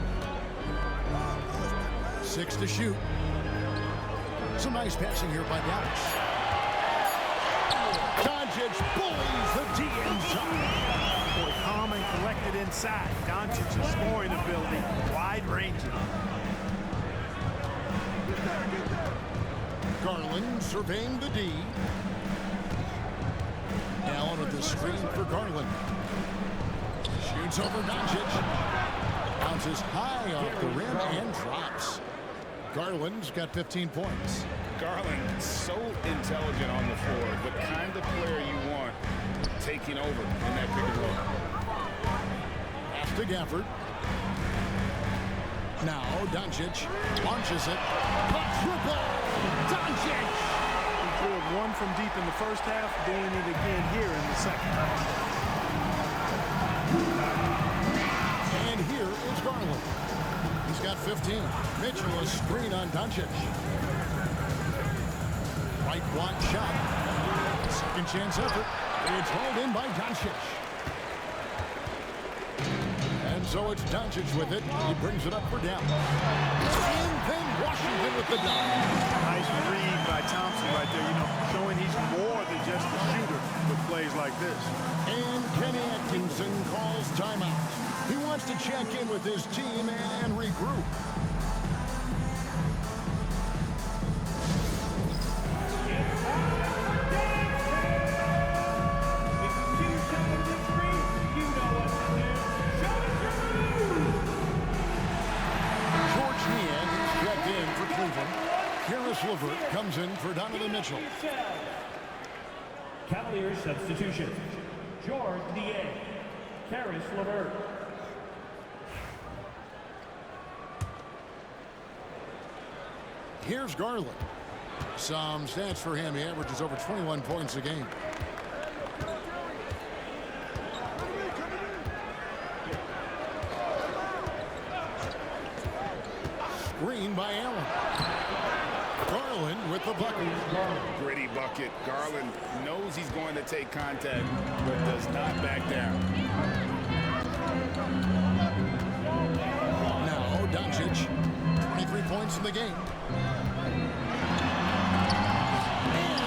Speaker 1: 6 to shoot. Some nice passing here by Dallas. Doncic bullies the D inside.
Speaker 3: Boy, calm and collected inside. Doncic's scoring ability, wide-ranging.
Speaker 1: Garland surveying the D. Allen with the screen for Garland. Shoots over Doncic. Bounces high off the rim and drops. Garland's got 15 points.
Speaker 2: Garland, so intelligent on the floor, the kind of player you want taking over in that pick and roll.
Speaker 1: Pass to Gafford. Now Doncic launches it. A triple! Doncic!
Speaker 3: He drilled one from deep in the first half, doing it again here in the second.
Speaker 1: And here is Garland. He's got 15. Mitchell a screen on Doncic. Right block shot. Second chance effort. It's hauled in by Doncic. And so it's Doncic with it. He brings it up for Dallas. And then Washington with the dunk.
Speaker 3: Nice read by Thompson right there, you know, showing he's more than just a shooter with plays like this.
Speaker 1: And Kenny Atkinson calls timeout. He wants to check in with his team and regroup. Levert comes in for Donovan Mitchell.
Speaker 5: Cavaliers substitution. George Niang. Karis LeVert.
Speaker 1: Here's Garland. Some stats for him. He averages over 21 points a game. Screen by Allen. Garland with the bucket.
Speaker 2: Gritty bucket. Garland knows he's going to take contact, but does not back down.
Speaker 1: Now Doncic, 23 points in the game. And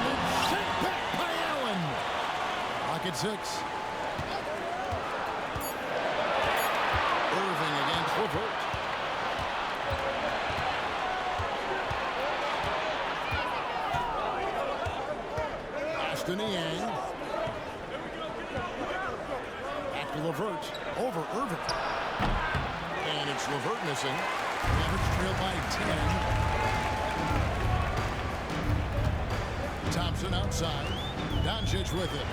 Speaker 1: it's sent back by Allen. Pocket 6. Irving against Levert. Niang. Back to Levert. Over Irving. And it's Levert missing. Mavericks trail by 10. Thompson outside. Doncic with it.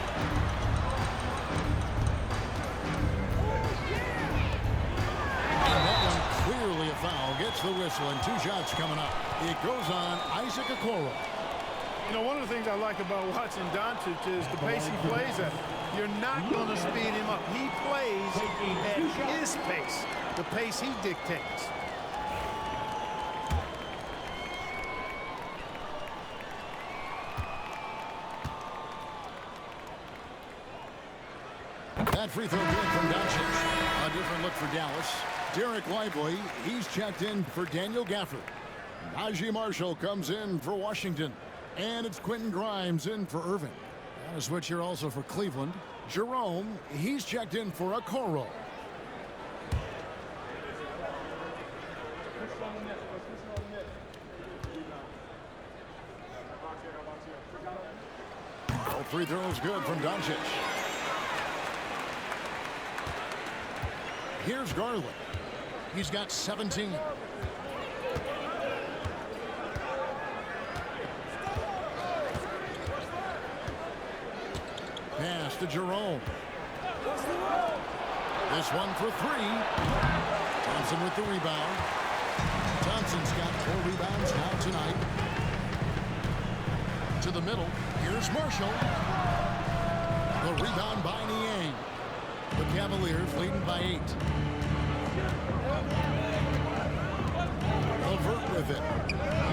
Speaker 1: And that one clearly a foul. Gets the whistle and 2 shots coming up. It goes on Isaac Okoro.
Speaker 3: You know, one of the things I like about watching Doncic is the pace he plays at. You're not going to speed him up. He plays at his pace, the pace he dictates.
Speaker 1: free throw good from Doncic. A different look for Dallas. Derek Lively, he's checked in for Daniel Gafford. Najee Marshall comes in for Washington. And it's Quentin Grimes in for Irving. And a switch here also for Cleveland. Jerome, he's checked in for Okoro. All free throws good from Doncic. Here's Garland. He's got 17. Pass to Jerome. This one for three. Thompson with the rebound. Thompson's got 4 rebounds now tonight. To the middle. Here's Marshall. The rebound by Niang. The Cavaliers leading by 8. LeVert with it.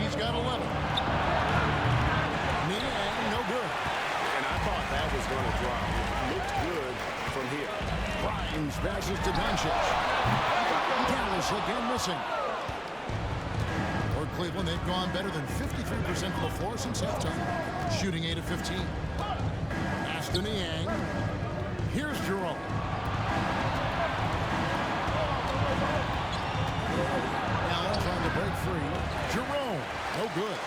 Speaker 1: He's got 11. Niang, no good.
Speaker 2: And I thought that was going to drop. It looked good from here.
Speaker 1: Grimes passes to Doncic. Dallas again missing. For Cleveland, they've gone better than 53% from the floor since halftime, shooting 8 of 15. Pass to Niang. Here's Jerome. Allen trying to break free. Jerome, no good.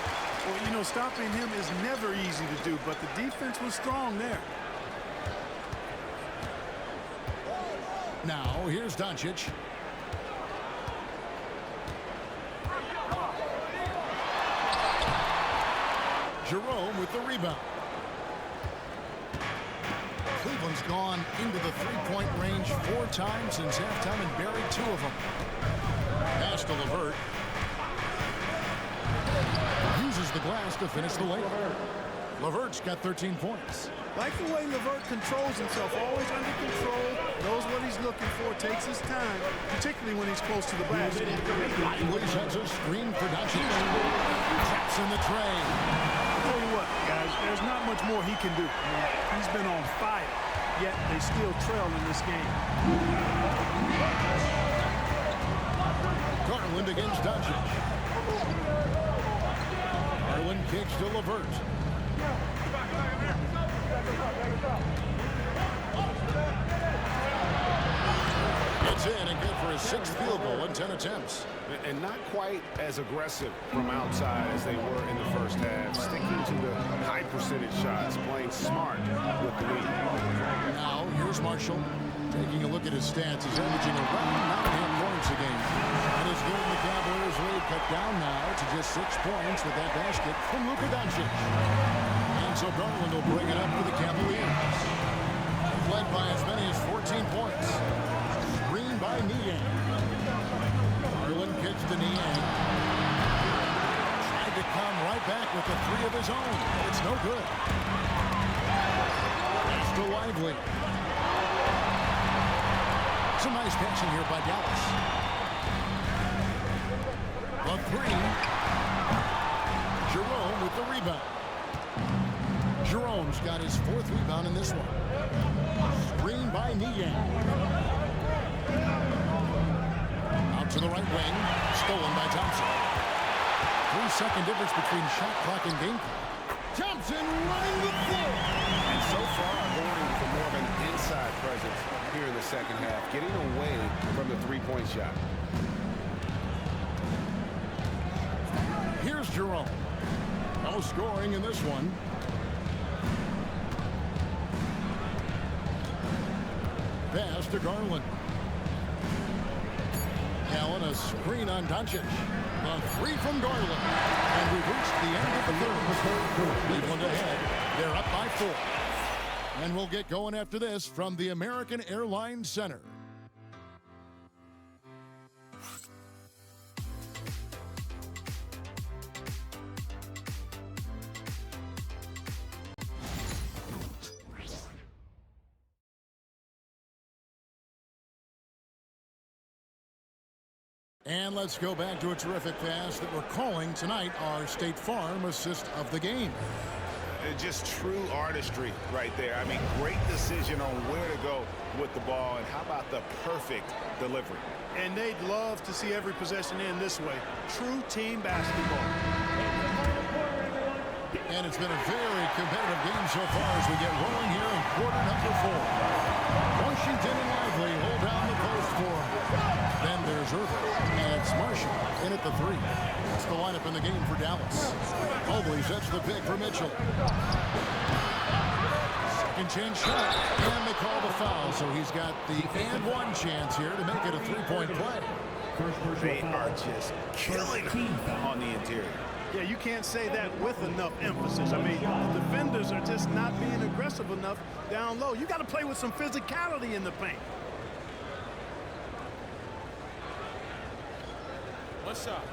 Speaker 3: Well, you know, stopping him is never easy to do, but the defense was strong there.
Speaker 1: Now, here's Doncic. Jerome with the rebound. Cleveland's gone into the three-point range 4 times since halftime and buried 2 of them. Pass to LeVert. Uses the glass to finish the layup. LeVert's got 13 points.
Speaker 3: Like the way LeVert controls himself, always under control, knows what he's looking for, takes his time, particularly when he's close to the basket.
Speaker 1: Lively sets a screen for Doncic. Taps in the tray.
Speaker 3: I'll tell you what, guys, there's not much more he can do. He's been on fire, yet they still trail in this game.
Speaker 1: Garland against Doncic. Garland kicks to LeVert. It's in and good for his 6th field goal in 10 attempts.
Speaker 2: And not quite as aggressive from outside as they were in the first half. Sticking to the high percentage shots, playing smart with the lead.
Speaker 1: Now, here's Marshall. Taking a look at his stats, he's averaging around 9.5 points a game. And his good in the Cavaliers lead cut down now to just 6 points with that basket from Luka Doncic. And so Garland will bring it up for the Cavaliers. Led by as many as 14 points. Screen by Niang. Garland kicks to Niang. Tried to come right back with the 3 of his own. It's no good. Pass to Lively. Some nice passing here by Dallas. A 3. Jerome with the rebound. Jerome's got his 4th rebound in this one. Screen by Niang. Out to the right wing. Stolen by Thompson. 3-second difference between shot clock and game clock. Thompson running the floor.
Speaker 2: And so far, going for more of an inside presence here in the second half, getting away from the 3-point shot.
Speaker 1: Here's Jerome. No scoring in this one. Pass to Garland. Allen, a screen on Doncic. A 3 from Garland. And we've reached the end of the third. Cleveland ahead. They're up by 4. And we'll get going after this from the American Airlines Center. And let's go back to a terrific pass that we're calling tonight our State Farm assist of the game.
Speaker 2: Just true artistry right there. I mean, great decision on where to go with the ball, and how about the perfect delivery?
Speaker 3: And they'd love to see every possession end this way. True team basketball.
Speaker 1: And it's been a very competitive game so far as we get rolling here in quarter number 4. Washington and Lively hold down the post for him. Then there's Irving, and it's Marshall in at the 3. That's the lineup in the game for Dallas. Mobley sets the pick for Mitchell. Second chance shot, and they call the foul, so he's got the and one chance here to make it a 3-point play.
Speaker 2: They are just killing him on the interior.
Speaker 3: Yeah, you can't say that with enough emphasis. I mean, the defenders are just not being aggressive enough down low. You got to play with some physicality in the paint.
Speaker 6: One shot.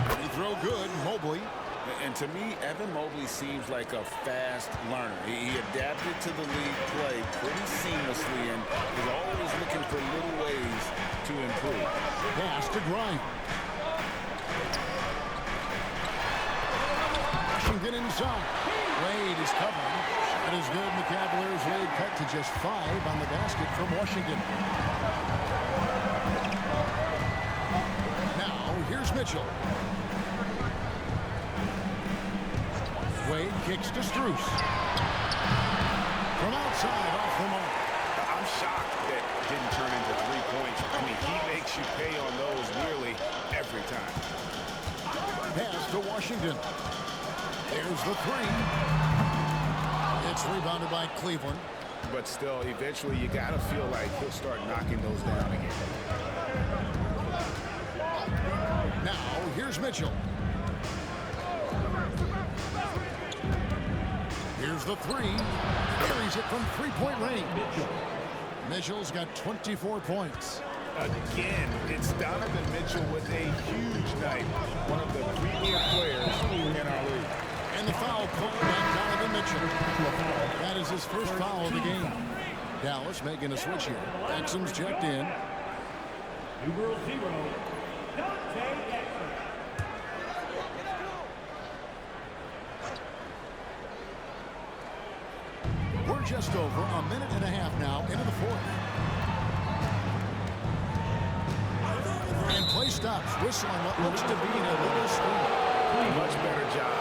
Speaker 1: Free throw good, Mobley.
Speaker 2: And to me, Evan Mobley seems like a fast learner. He adapted to the league play pretty seamlessly and is always looking for little ways to improve.
Speaker 1: Pass to Grimes. Washington inside. Wade is covering. Shot is good, and the Cavaliers lead cut to just 5 on the basket from Washington. Now, here's Mitchell. Wade kicks to Strus. From outside, off the mark.
Speaker 2: I'm shocked that didn't turn into 3 points. I mean, he makes you pay on those nearly every time.
Speaker 1: Pass to Washington. There's the 3. It's rebounded by Cleveland.
Speaker 2: But still, eventually, you got to feel like he'll start knocking those down again.
Speaker 1: Now, here's Mitchell. Here's the 3. Carries it from 3-point range. Mitchell's got 24 points.
Speaker 2: Again, it's Donovan Mitchell with a huge night. One of the premier players in our league.
Speaker 1: And the foul called by Donovan Mitchell. That is his first foul of the game. Dallas making a switch here. Exum's checked in.
Speaker 5: Numero 0, Dante Exum.
Speaker 1: We're just over a minute and a half now into the 4th. And play stops, whistling what looks to be a little screen.
Speaker 2: Much better job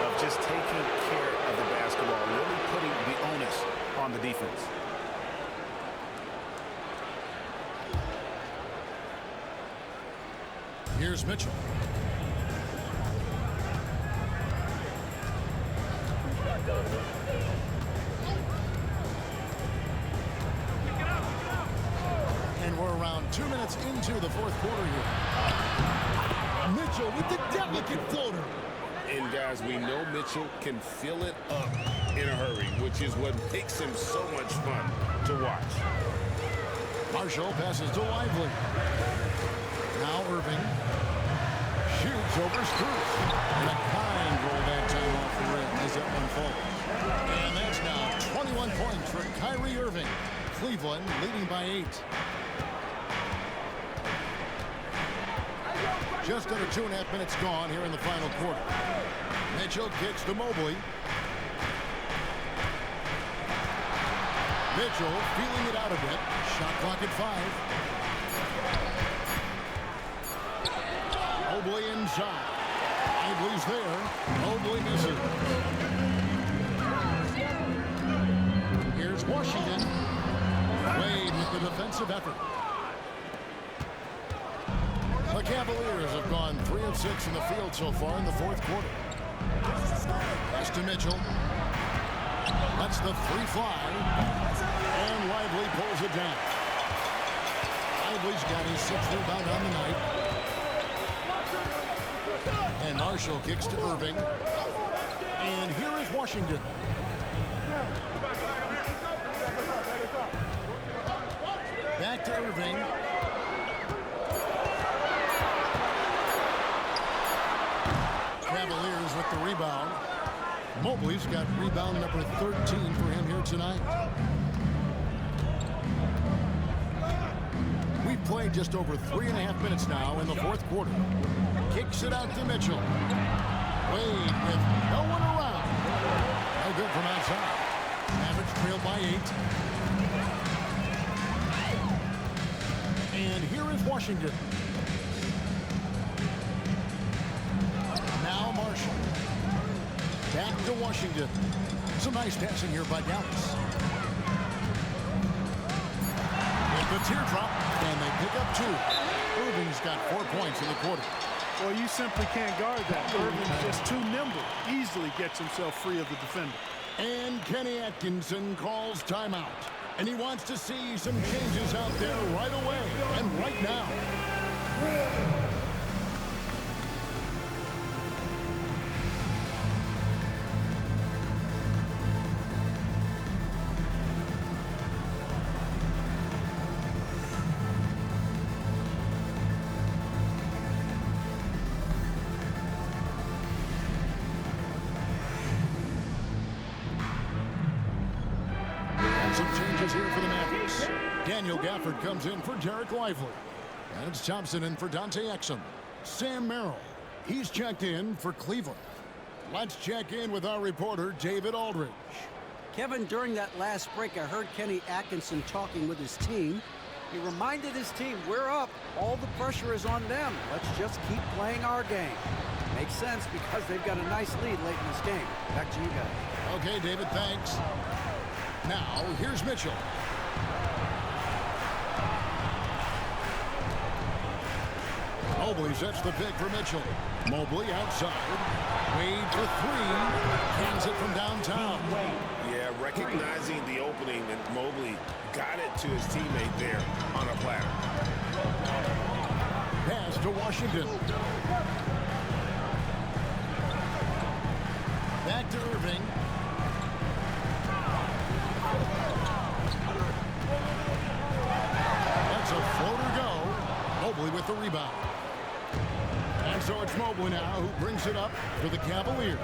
Speaker 2: of just taking care of the basketball, really putting the onus on the defense.
Speaker 1: Here's Mitchell. And we're around 2 minutes into the 4th quarter here. Mitchell with the delicate floater.
Speaker 2: And guys, we know Mitchell can fill it up in a hurry, which is what makes him so much fun to watch.
Speaker 1: Marshall passes to Lively. Now Irving shoots over Strus. And a kind roll that time off the rim as that one falls. And that's now 21 points for Kyrie Irving. Cleveland leading by 8. Just under 2.5 minutes gone here in the final quarter. Mitchell kicks to Mobley. Mitchell feeling it out a bit. Shot clock at 5. Mobley inside. Lively's there. Mobley misses. Here's Washington. Wade with the defensive effort. The Cavaliers have gone 3 of 6 in the field so far in the 4th quarter. Pass to Mitchell. That's the 3 fly. And Lively pulls it down. Lively's got his 6th rebound on the night. And Marshall kicks to Irving. And here is Washington. Back to Irving. Cavaliers with the rebound. Mobley's got rebound number 13 for him here tonight. We've played just over 3.5 minutes now in the fourth quarter. Kicks it out to Mitchell. Wade with no one around. No good from outside. Mavericks trail by 8. And here is Washington. Now Marshall. Back to Washington. Some nice passing here by Dallas. With the teardrop, and they pick up 2. Irving's got 4 points in the quarter.
Speaker 3: Well, you simply can't guard that. Irving's just too nimble. Easily gets himself free of the defender.
Speaker 1: And Kenny Atkinson calls timeout. And he wants to see some changes out there right away and right now. Some changes here for the Mavericks. Daniel Gafford comes in for Derek Lively. And it's Thompson in for Dante Exum. Sam Merrill, he's checked in for Cleveland. Let's check in with our reporter, David Aldridge.
Speaker 4: Kevin, during that last break, I heard Kenny Atkinson talking with his team. He reminded his team, we're up. All the pressure is on them. Let's just keep playing our game. Makes sense because they've got a nice lead late in this game. Back to you guys.
Speaker 1: Okay, David, thanks. Now, here's Mitchell. Mobley sets the pick for Mitchell. Mobley outside. Wade for 3. Hands it from downtown.
Speaker 2: Yeah, recognizing the opening, and Mobley got it to his teammate there on a platter.
Speaker 1: Pass to Washington. Back to Irving. That's a floater go. Mobley with the rebound. And so it's Mobley now who brings it up for the Cavaliers.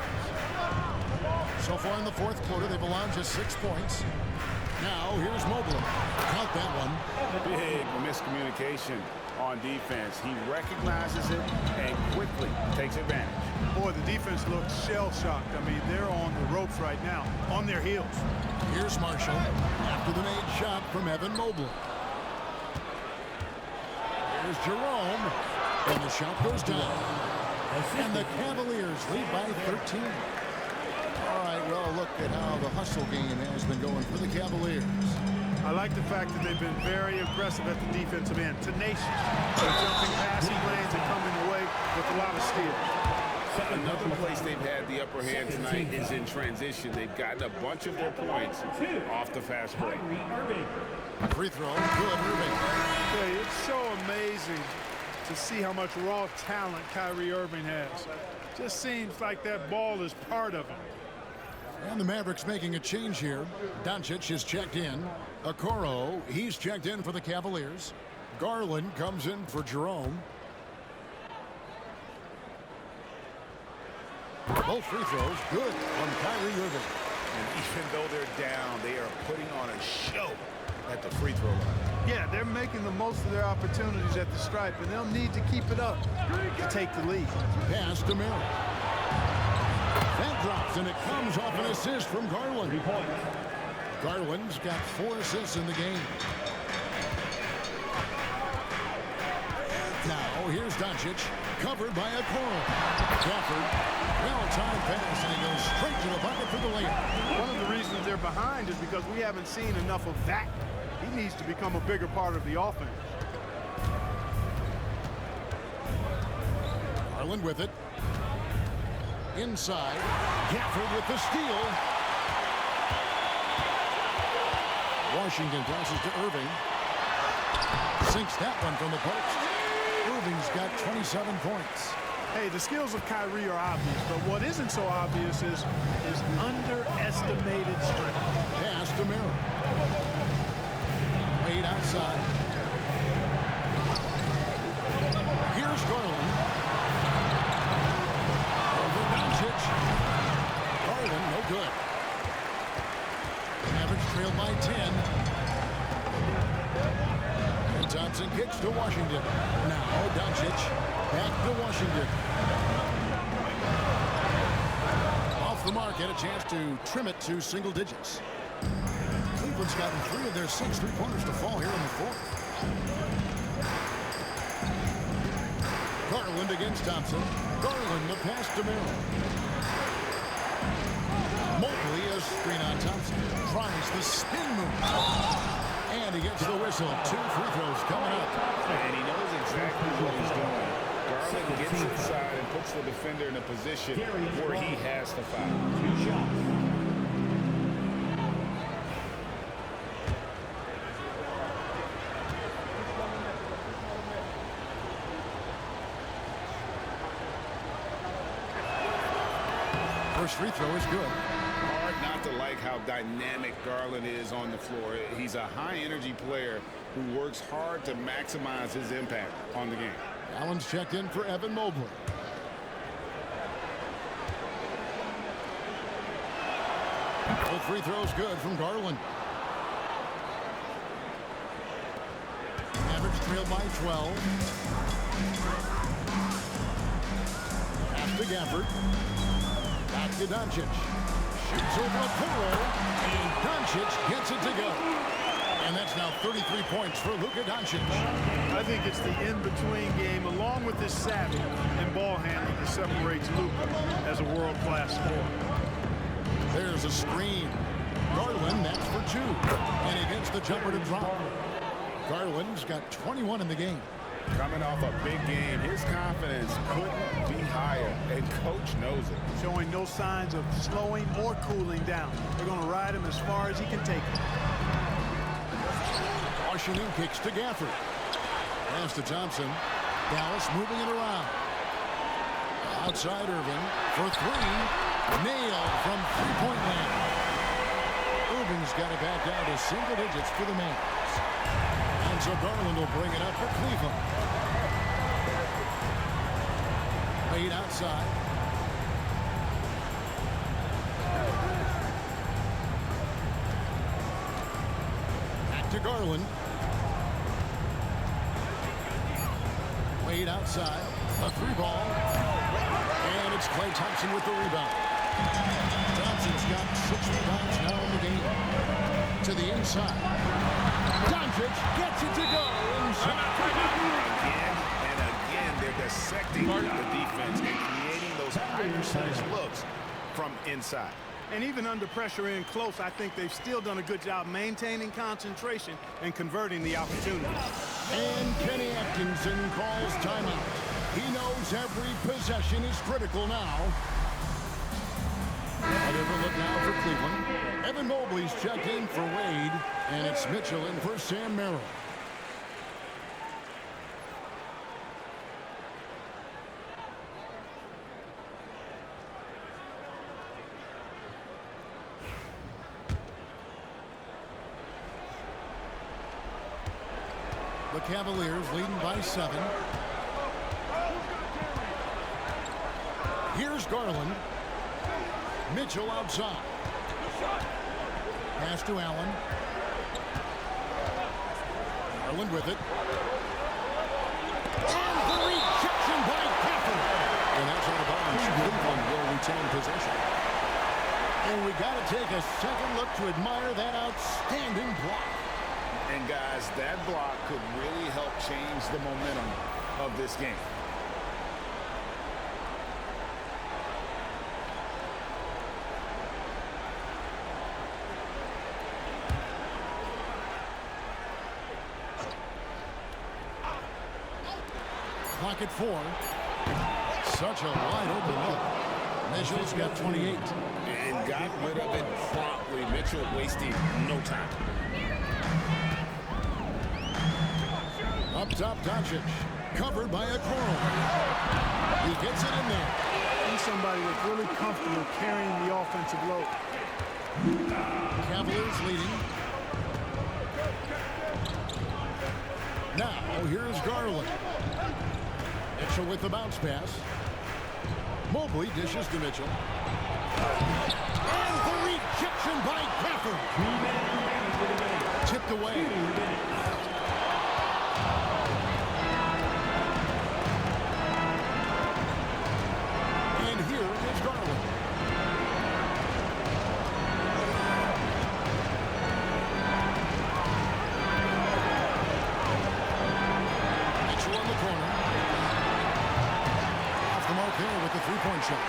Speaker 1: So far in the fourth quarter, they've allowed just 6 points. Now here's Mobley. Caught that one.
Speaker 2: Big miscommunication on defense. He recognizes it and quickly takes advantage.
Speaker 3: Boy, the defense looks shell-shocked. I mean, they're on the ropes right now, on their heels.
Speaker 1: Here's Marshall after the made shot from Evan Mobley. Here's Jerome, and the shot goes down. And the Cavaliers lead by 13. All right, well, look at how the hustle game has been going for the Cavaliers.
Speaker 3: I like the fact that they've been very aggressive at the defensive end. Tenacious. They're jumping passing lanes and coming away with a lot of steals.
Speaker 2: Another place they've had the upper hand tonight is in transition. They've gotten a bunch of their points off the fast break.
Speaker 1: Free throw, good, Irving.
Speaker 3: Okay, it's so amazing to see how much raw talent Kyrie Irving has. Just seems like that ball is part of him.
Speaker 1: And the Mavericks making a change here. Doncic is checked in. Okoro, he's checked in for the Cavaliers. Garland comes in for Jerome. Both free throws good from Kyrie Irving.
Speaker 2: And even though they're down, they are putting on a show at the free throw line.
Speaker 3: Yeah, they're making the most of their opportunities at the stripe, and they'll need to keep it up to take the lead.
Speaker 1: Pass to Merrill. That drops, and it comes off an assist from Garland. Garland's got 4 assists in the game. Now, here's Doncic, covered by Okoro. Gafford, well-timed pass, and he goes straight to the bucket for the layup.
Speaker 3: One of the reasons they're behind is because we haven't seen enough of that. He needs to become a bigger part of the offense.
Speaker 1: Garland with it. Inside, Gafford with the steal. Washington passes to Irving. Sinks that one from the post. Irving's got 27 points.
Speaker 3: Hey, the skills of Kyrie are obvious, but what isn't so obvious is his underestimated strength.
Speaker 1: Pass to Merrill. Wade outside. Here's Garland. Over Doncic. Garland, no good. Mavericks trail by 10. And Thompson kicks to Washington. Now Doncic back to Washington. Off the mark, had a chance to trim it to single digits. Cleveland's gotten 3 of their 6 3-pointers to fall here in the 4th. Garland against Thompson. Garland the pass to Merrill. Mobley a screen on Thompson. Tries the spin move. And he gets the whistle. 2 free throws coming up.
Speaker 2: And he knows exactly what he's doing. Garland gets inside and puts the defender in a position where he has to foul.
Speaker 5: 2 shots.
Speaker 1: First free throw is good.
Speaker 2: Hard not to like how dynamic Garland is on the floor. He's a high-energy player who works hard to maximize his impact on the game.
Speaker 1: Allen's checked in for Evan Mobley. Both free throws good from Garland. Mavericks trail by 12. Pass to Gafford. Back to Doncic. Shoots over Okoro. And Doncic gets it to go. And that's now 33 points for Luka Doncic.
Speaker 3: I think it's the in-between game, along with his savvy and ball handling, that separates Luka as a world-class scorer.
Speaker 1: There's a screen. Garland, that's for 2. And he gets the jumper to drop. Garland's got 21 in the game.
Speaker 2: Coming off a big game, his confidence couldn't be higher, and coach knows it.
Speaker 3: Showing no signs of slowing or cooling down. They're going to ride him as far as he can take him.
Speaker 1: Washington kicks to Gafford. Pass to Thompson. Dallas moving it around. Outside Irving for 3. Nailed from three-point land. Irving's got it back down to single digits for the Mavs. And so Garland will bring it up for Cleveland. Wade outside. Back to Garland. Wade outside. A 3-ball. And it's Klay Thompson with the rebound. Thompson's got 6 rebounds now in the game. To the inside. Doncic gets it to go.
Speaker 2: Again and again, they're dissecting the defense and creating those high percentage looks from inside.
Speaker 3: And even under pressure in close, I think they've still done a good job maintaining concentration and converting the opportunity.
Speaker 1: And Kenny Atkinson calls timeout. He knows every possession is critical now. A different look now for Cleveland. Evan Mobley's checked in for Wade, and it's Mitchell in for Sam Merrill. The Cavaliers leading by 7. Here's Garland. Mitchell outside. Pass to Allen. Garland with it. And the rejection by Gafford. And that's out of bounds. Cleveland will retain possession. And we got to take a second look to admire that outstanding block.
Speaker 2: And guys, that block could really help change the momentum of this game.
Speaker 1: Clock at 4. Such a wide open look. Mitchell's got 28.
Speaker 2: And got rid of it promptly. Mitchell wasting no time.
Speaker 1: Up top, Doncic. Covered by Okoro. He gets it in there.
Speaker 3: He's somebody that's really comfortable carrying the offensive load.
Speaker 1: Cavaliers leading. Now, here's Garland. Mitchell with the bounce pass. Mobley dishes to Mitchell. And the rejection by Gafford. Tipped away. there with the three-point shot.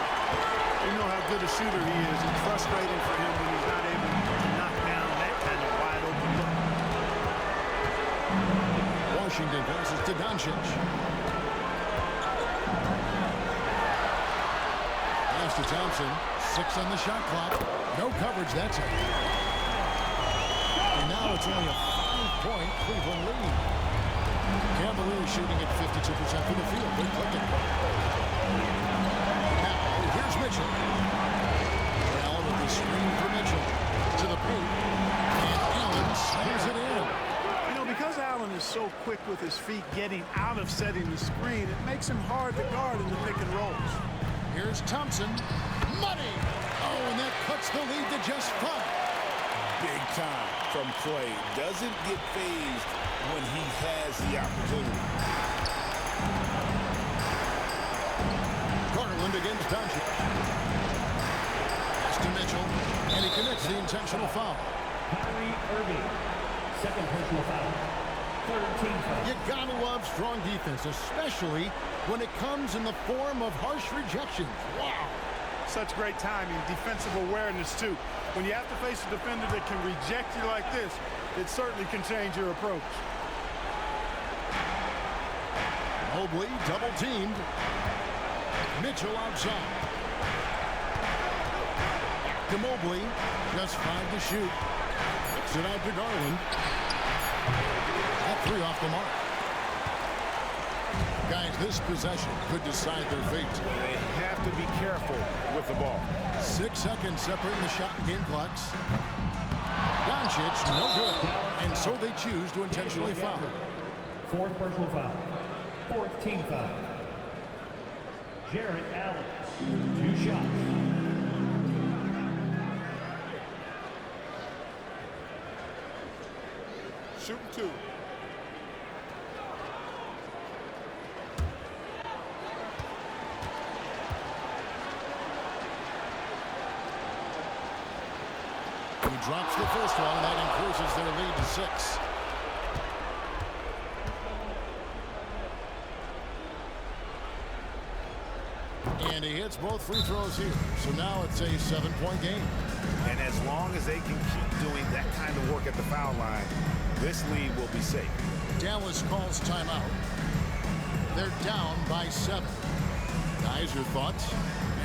Speaker 3: You know how good a shooter he is. It's frustrating for him when he's not able to knock down that kind of wide open look.
Speaker 1: Washington passes to Doncic. Pass to Thompson. 6 on the shot clock. No coverage that time. And now it's only a 5-point Cleveland lead. Cavaliers shooting at 52% from the field. They're clicking. Now, here's Mitchell. Allen with the screen for Mitchell. To the paint. And Allen slams it in.
Speaker 3: You know, because Allen is so quick with his feet getting out of setting the screen, it makes him hard to guard in the pick and rolls.
Speaker 1: Here's Thompson. Money! Oh, and that cuts the lead to just 5.
Speaker 2: Big time from Clay. Doesn't get phased when he has the opportunity.
Speaker 1: Garland against Doncic. Pass to Mitchell, and he commits the intentional foul.
Speaker 5: Kyrie Irving, second personal foul. Third team foul.
Speaker 1: You gotta love strong defense, especially when it comes in the form of harsh rejections. Wow.
Speaker 3: Such great timing, defensive awareness, too. When you have to face a defender that can reject you like this, it certainly can change your approach.
Speaker 1: Mobley double-teamed. Mitchell outside. To Mobley, just 5 to shoot. Kicks it out to Garland. That 3 off the mark. Guys, this possession could decide their fate.
Speaker 2: They have to be careful with the ball.
Speaker 1: 6 seconds separating the shot and game clocks. Doncic, no good. And so they choose to intentionally foul.
Speaker 5: Fourth personal foul. Fourth team foul. Jarrett Allen, 2 shots.
Speaker 3: Shooting 2.
Speaker 1: He drops the first one, and that increases their lead to 6. And he hits both free throws here. So now it's a 7-point game.
Speaker 2: And as long as they can keep doing that kind of work at the foul line, this lead will be safe.
Speaker 1: Dallas calls timeout. They're down by 7. Guys, your thoughts?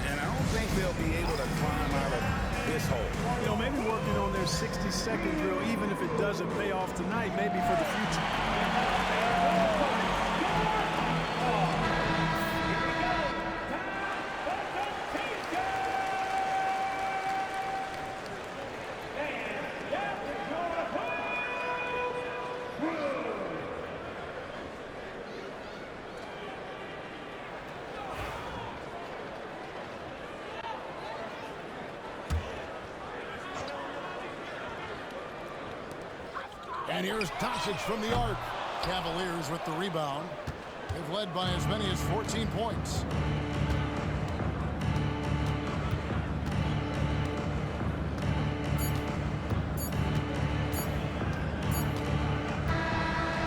Speaker 2: And I don't think they'll be able to climb out of this hole.
Speaker 3: You know, maybe working on their 60-second drill, even if it doesn't pay off tonight, maybe for the future.
Speaker 1: And here's Doncic from the arc. Cavaliers with the rebound. They've led by as many as 14 points.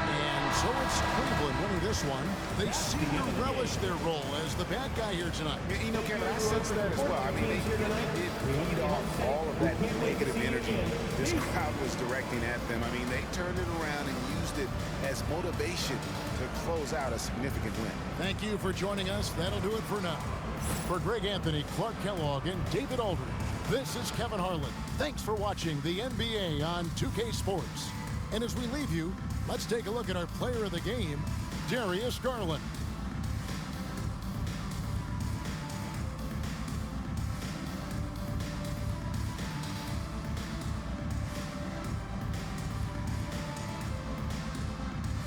Speaker 1: And so it's Cleveland winning this one. They seem to relish their role as the bad guy here tonight.
Speaker 2: You know, Kevin, I sense that as well. I mean, they did feed off all of that negative energy this crowd was directing at them. I mean, they turned it around and used it as motivation to close out a significant win.
Speaker 1: Thank you for joining us. That'll do it for now. For Greg Anthony, Clark Kellogg, and David Aldridge, this is Kevin Harlan. Thanks for watching the NBA on 2K Sports. And as we leave you, let's take a look at our player of the game, Darius Garland.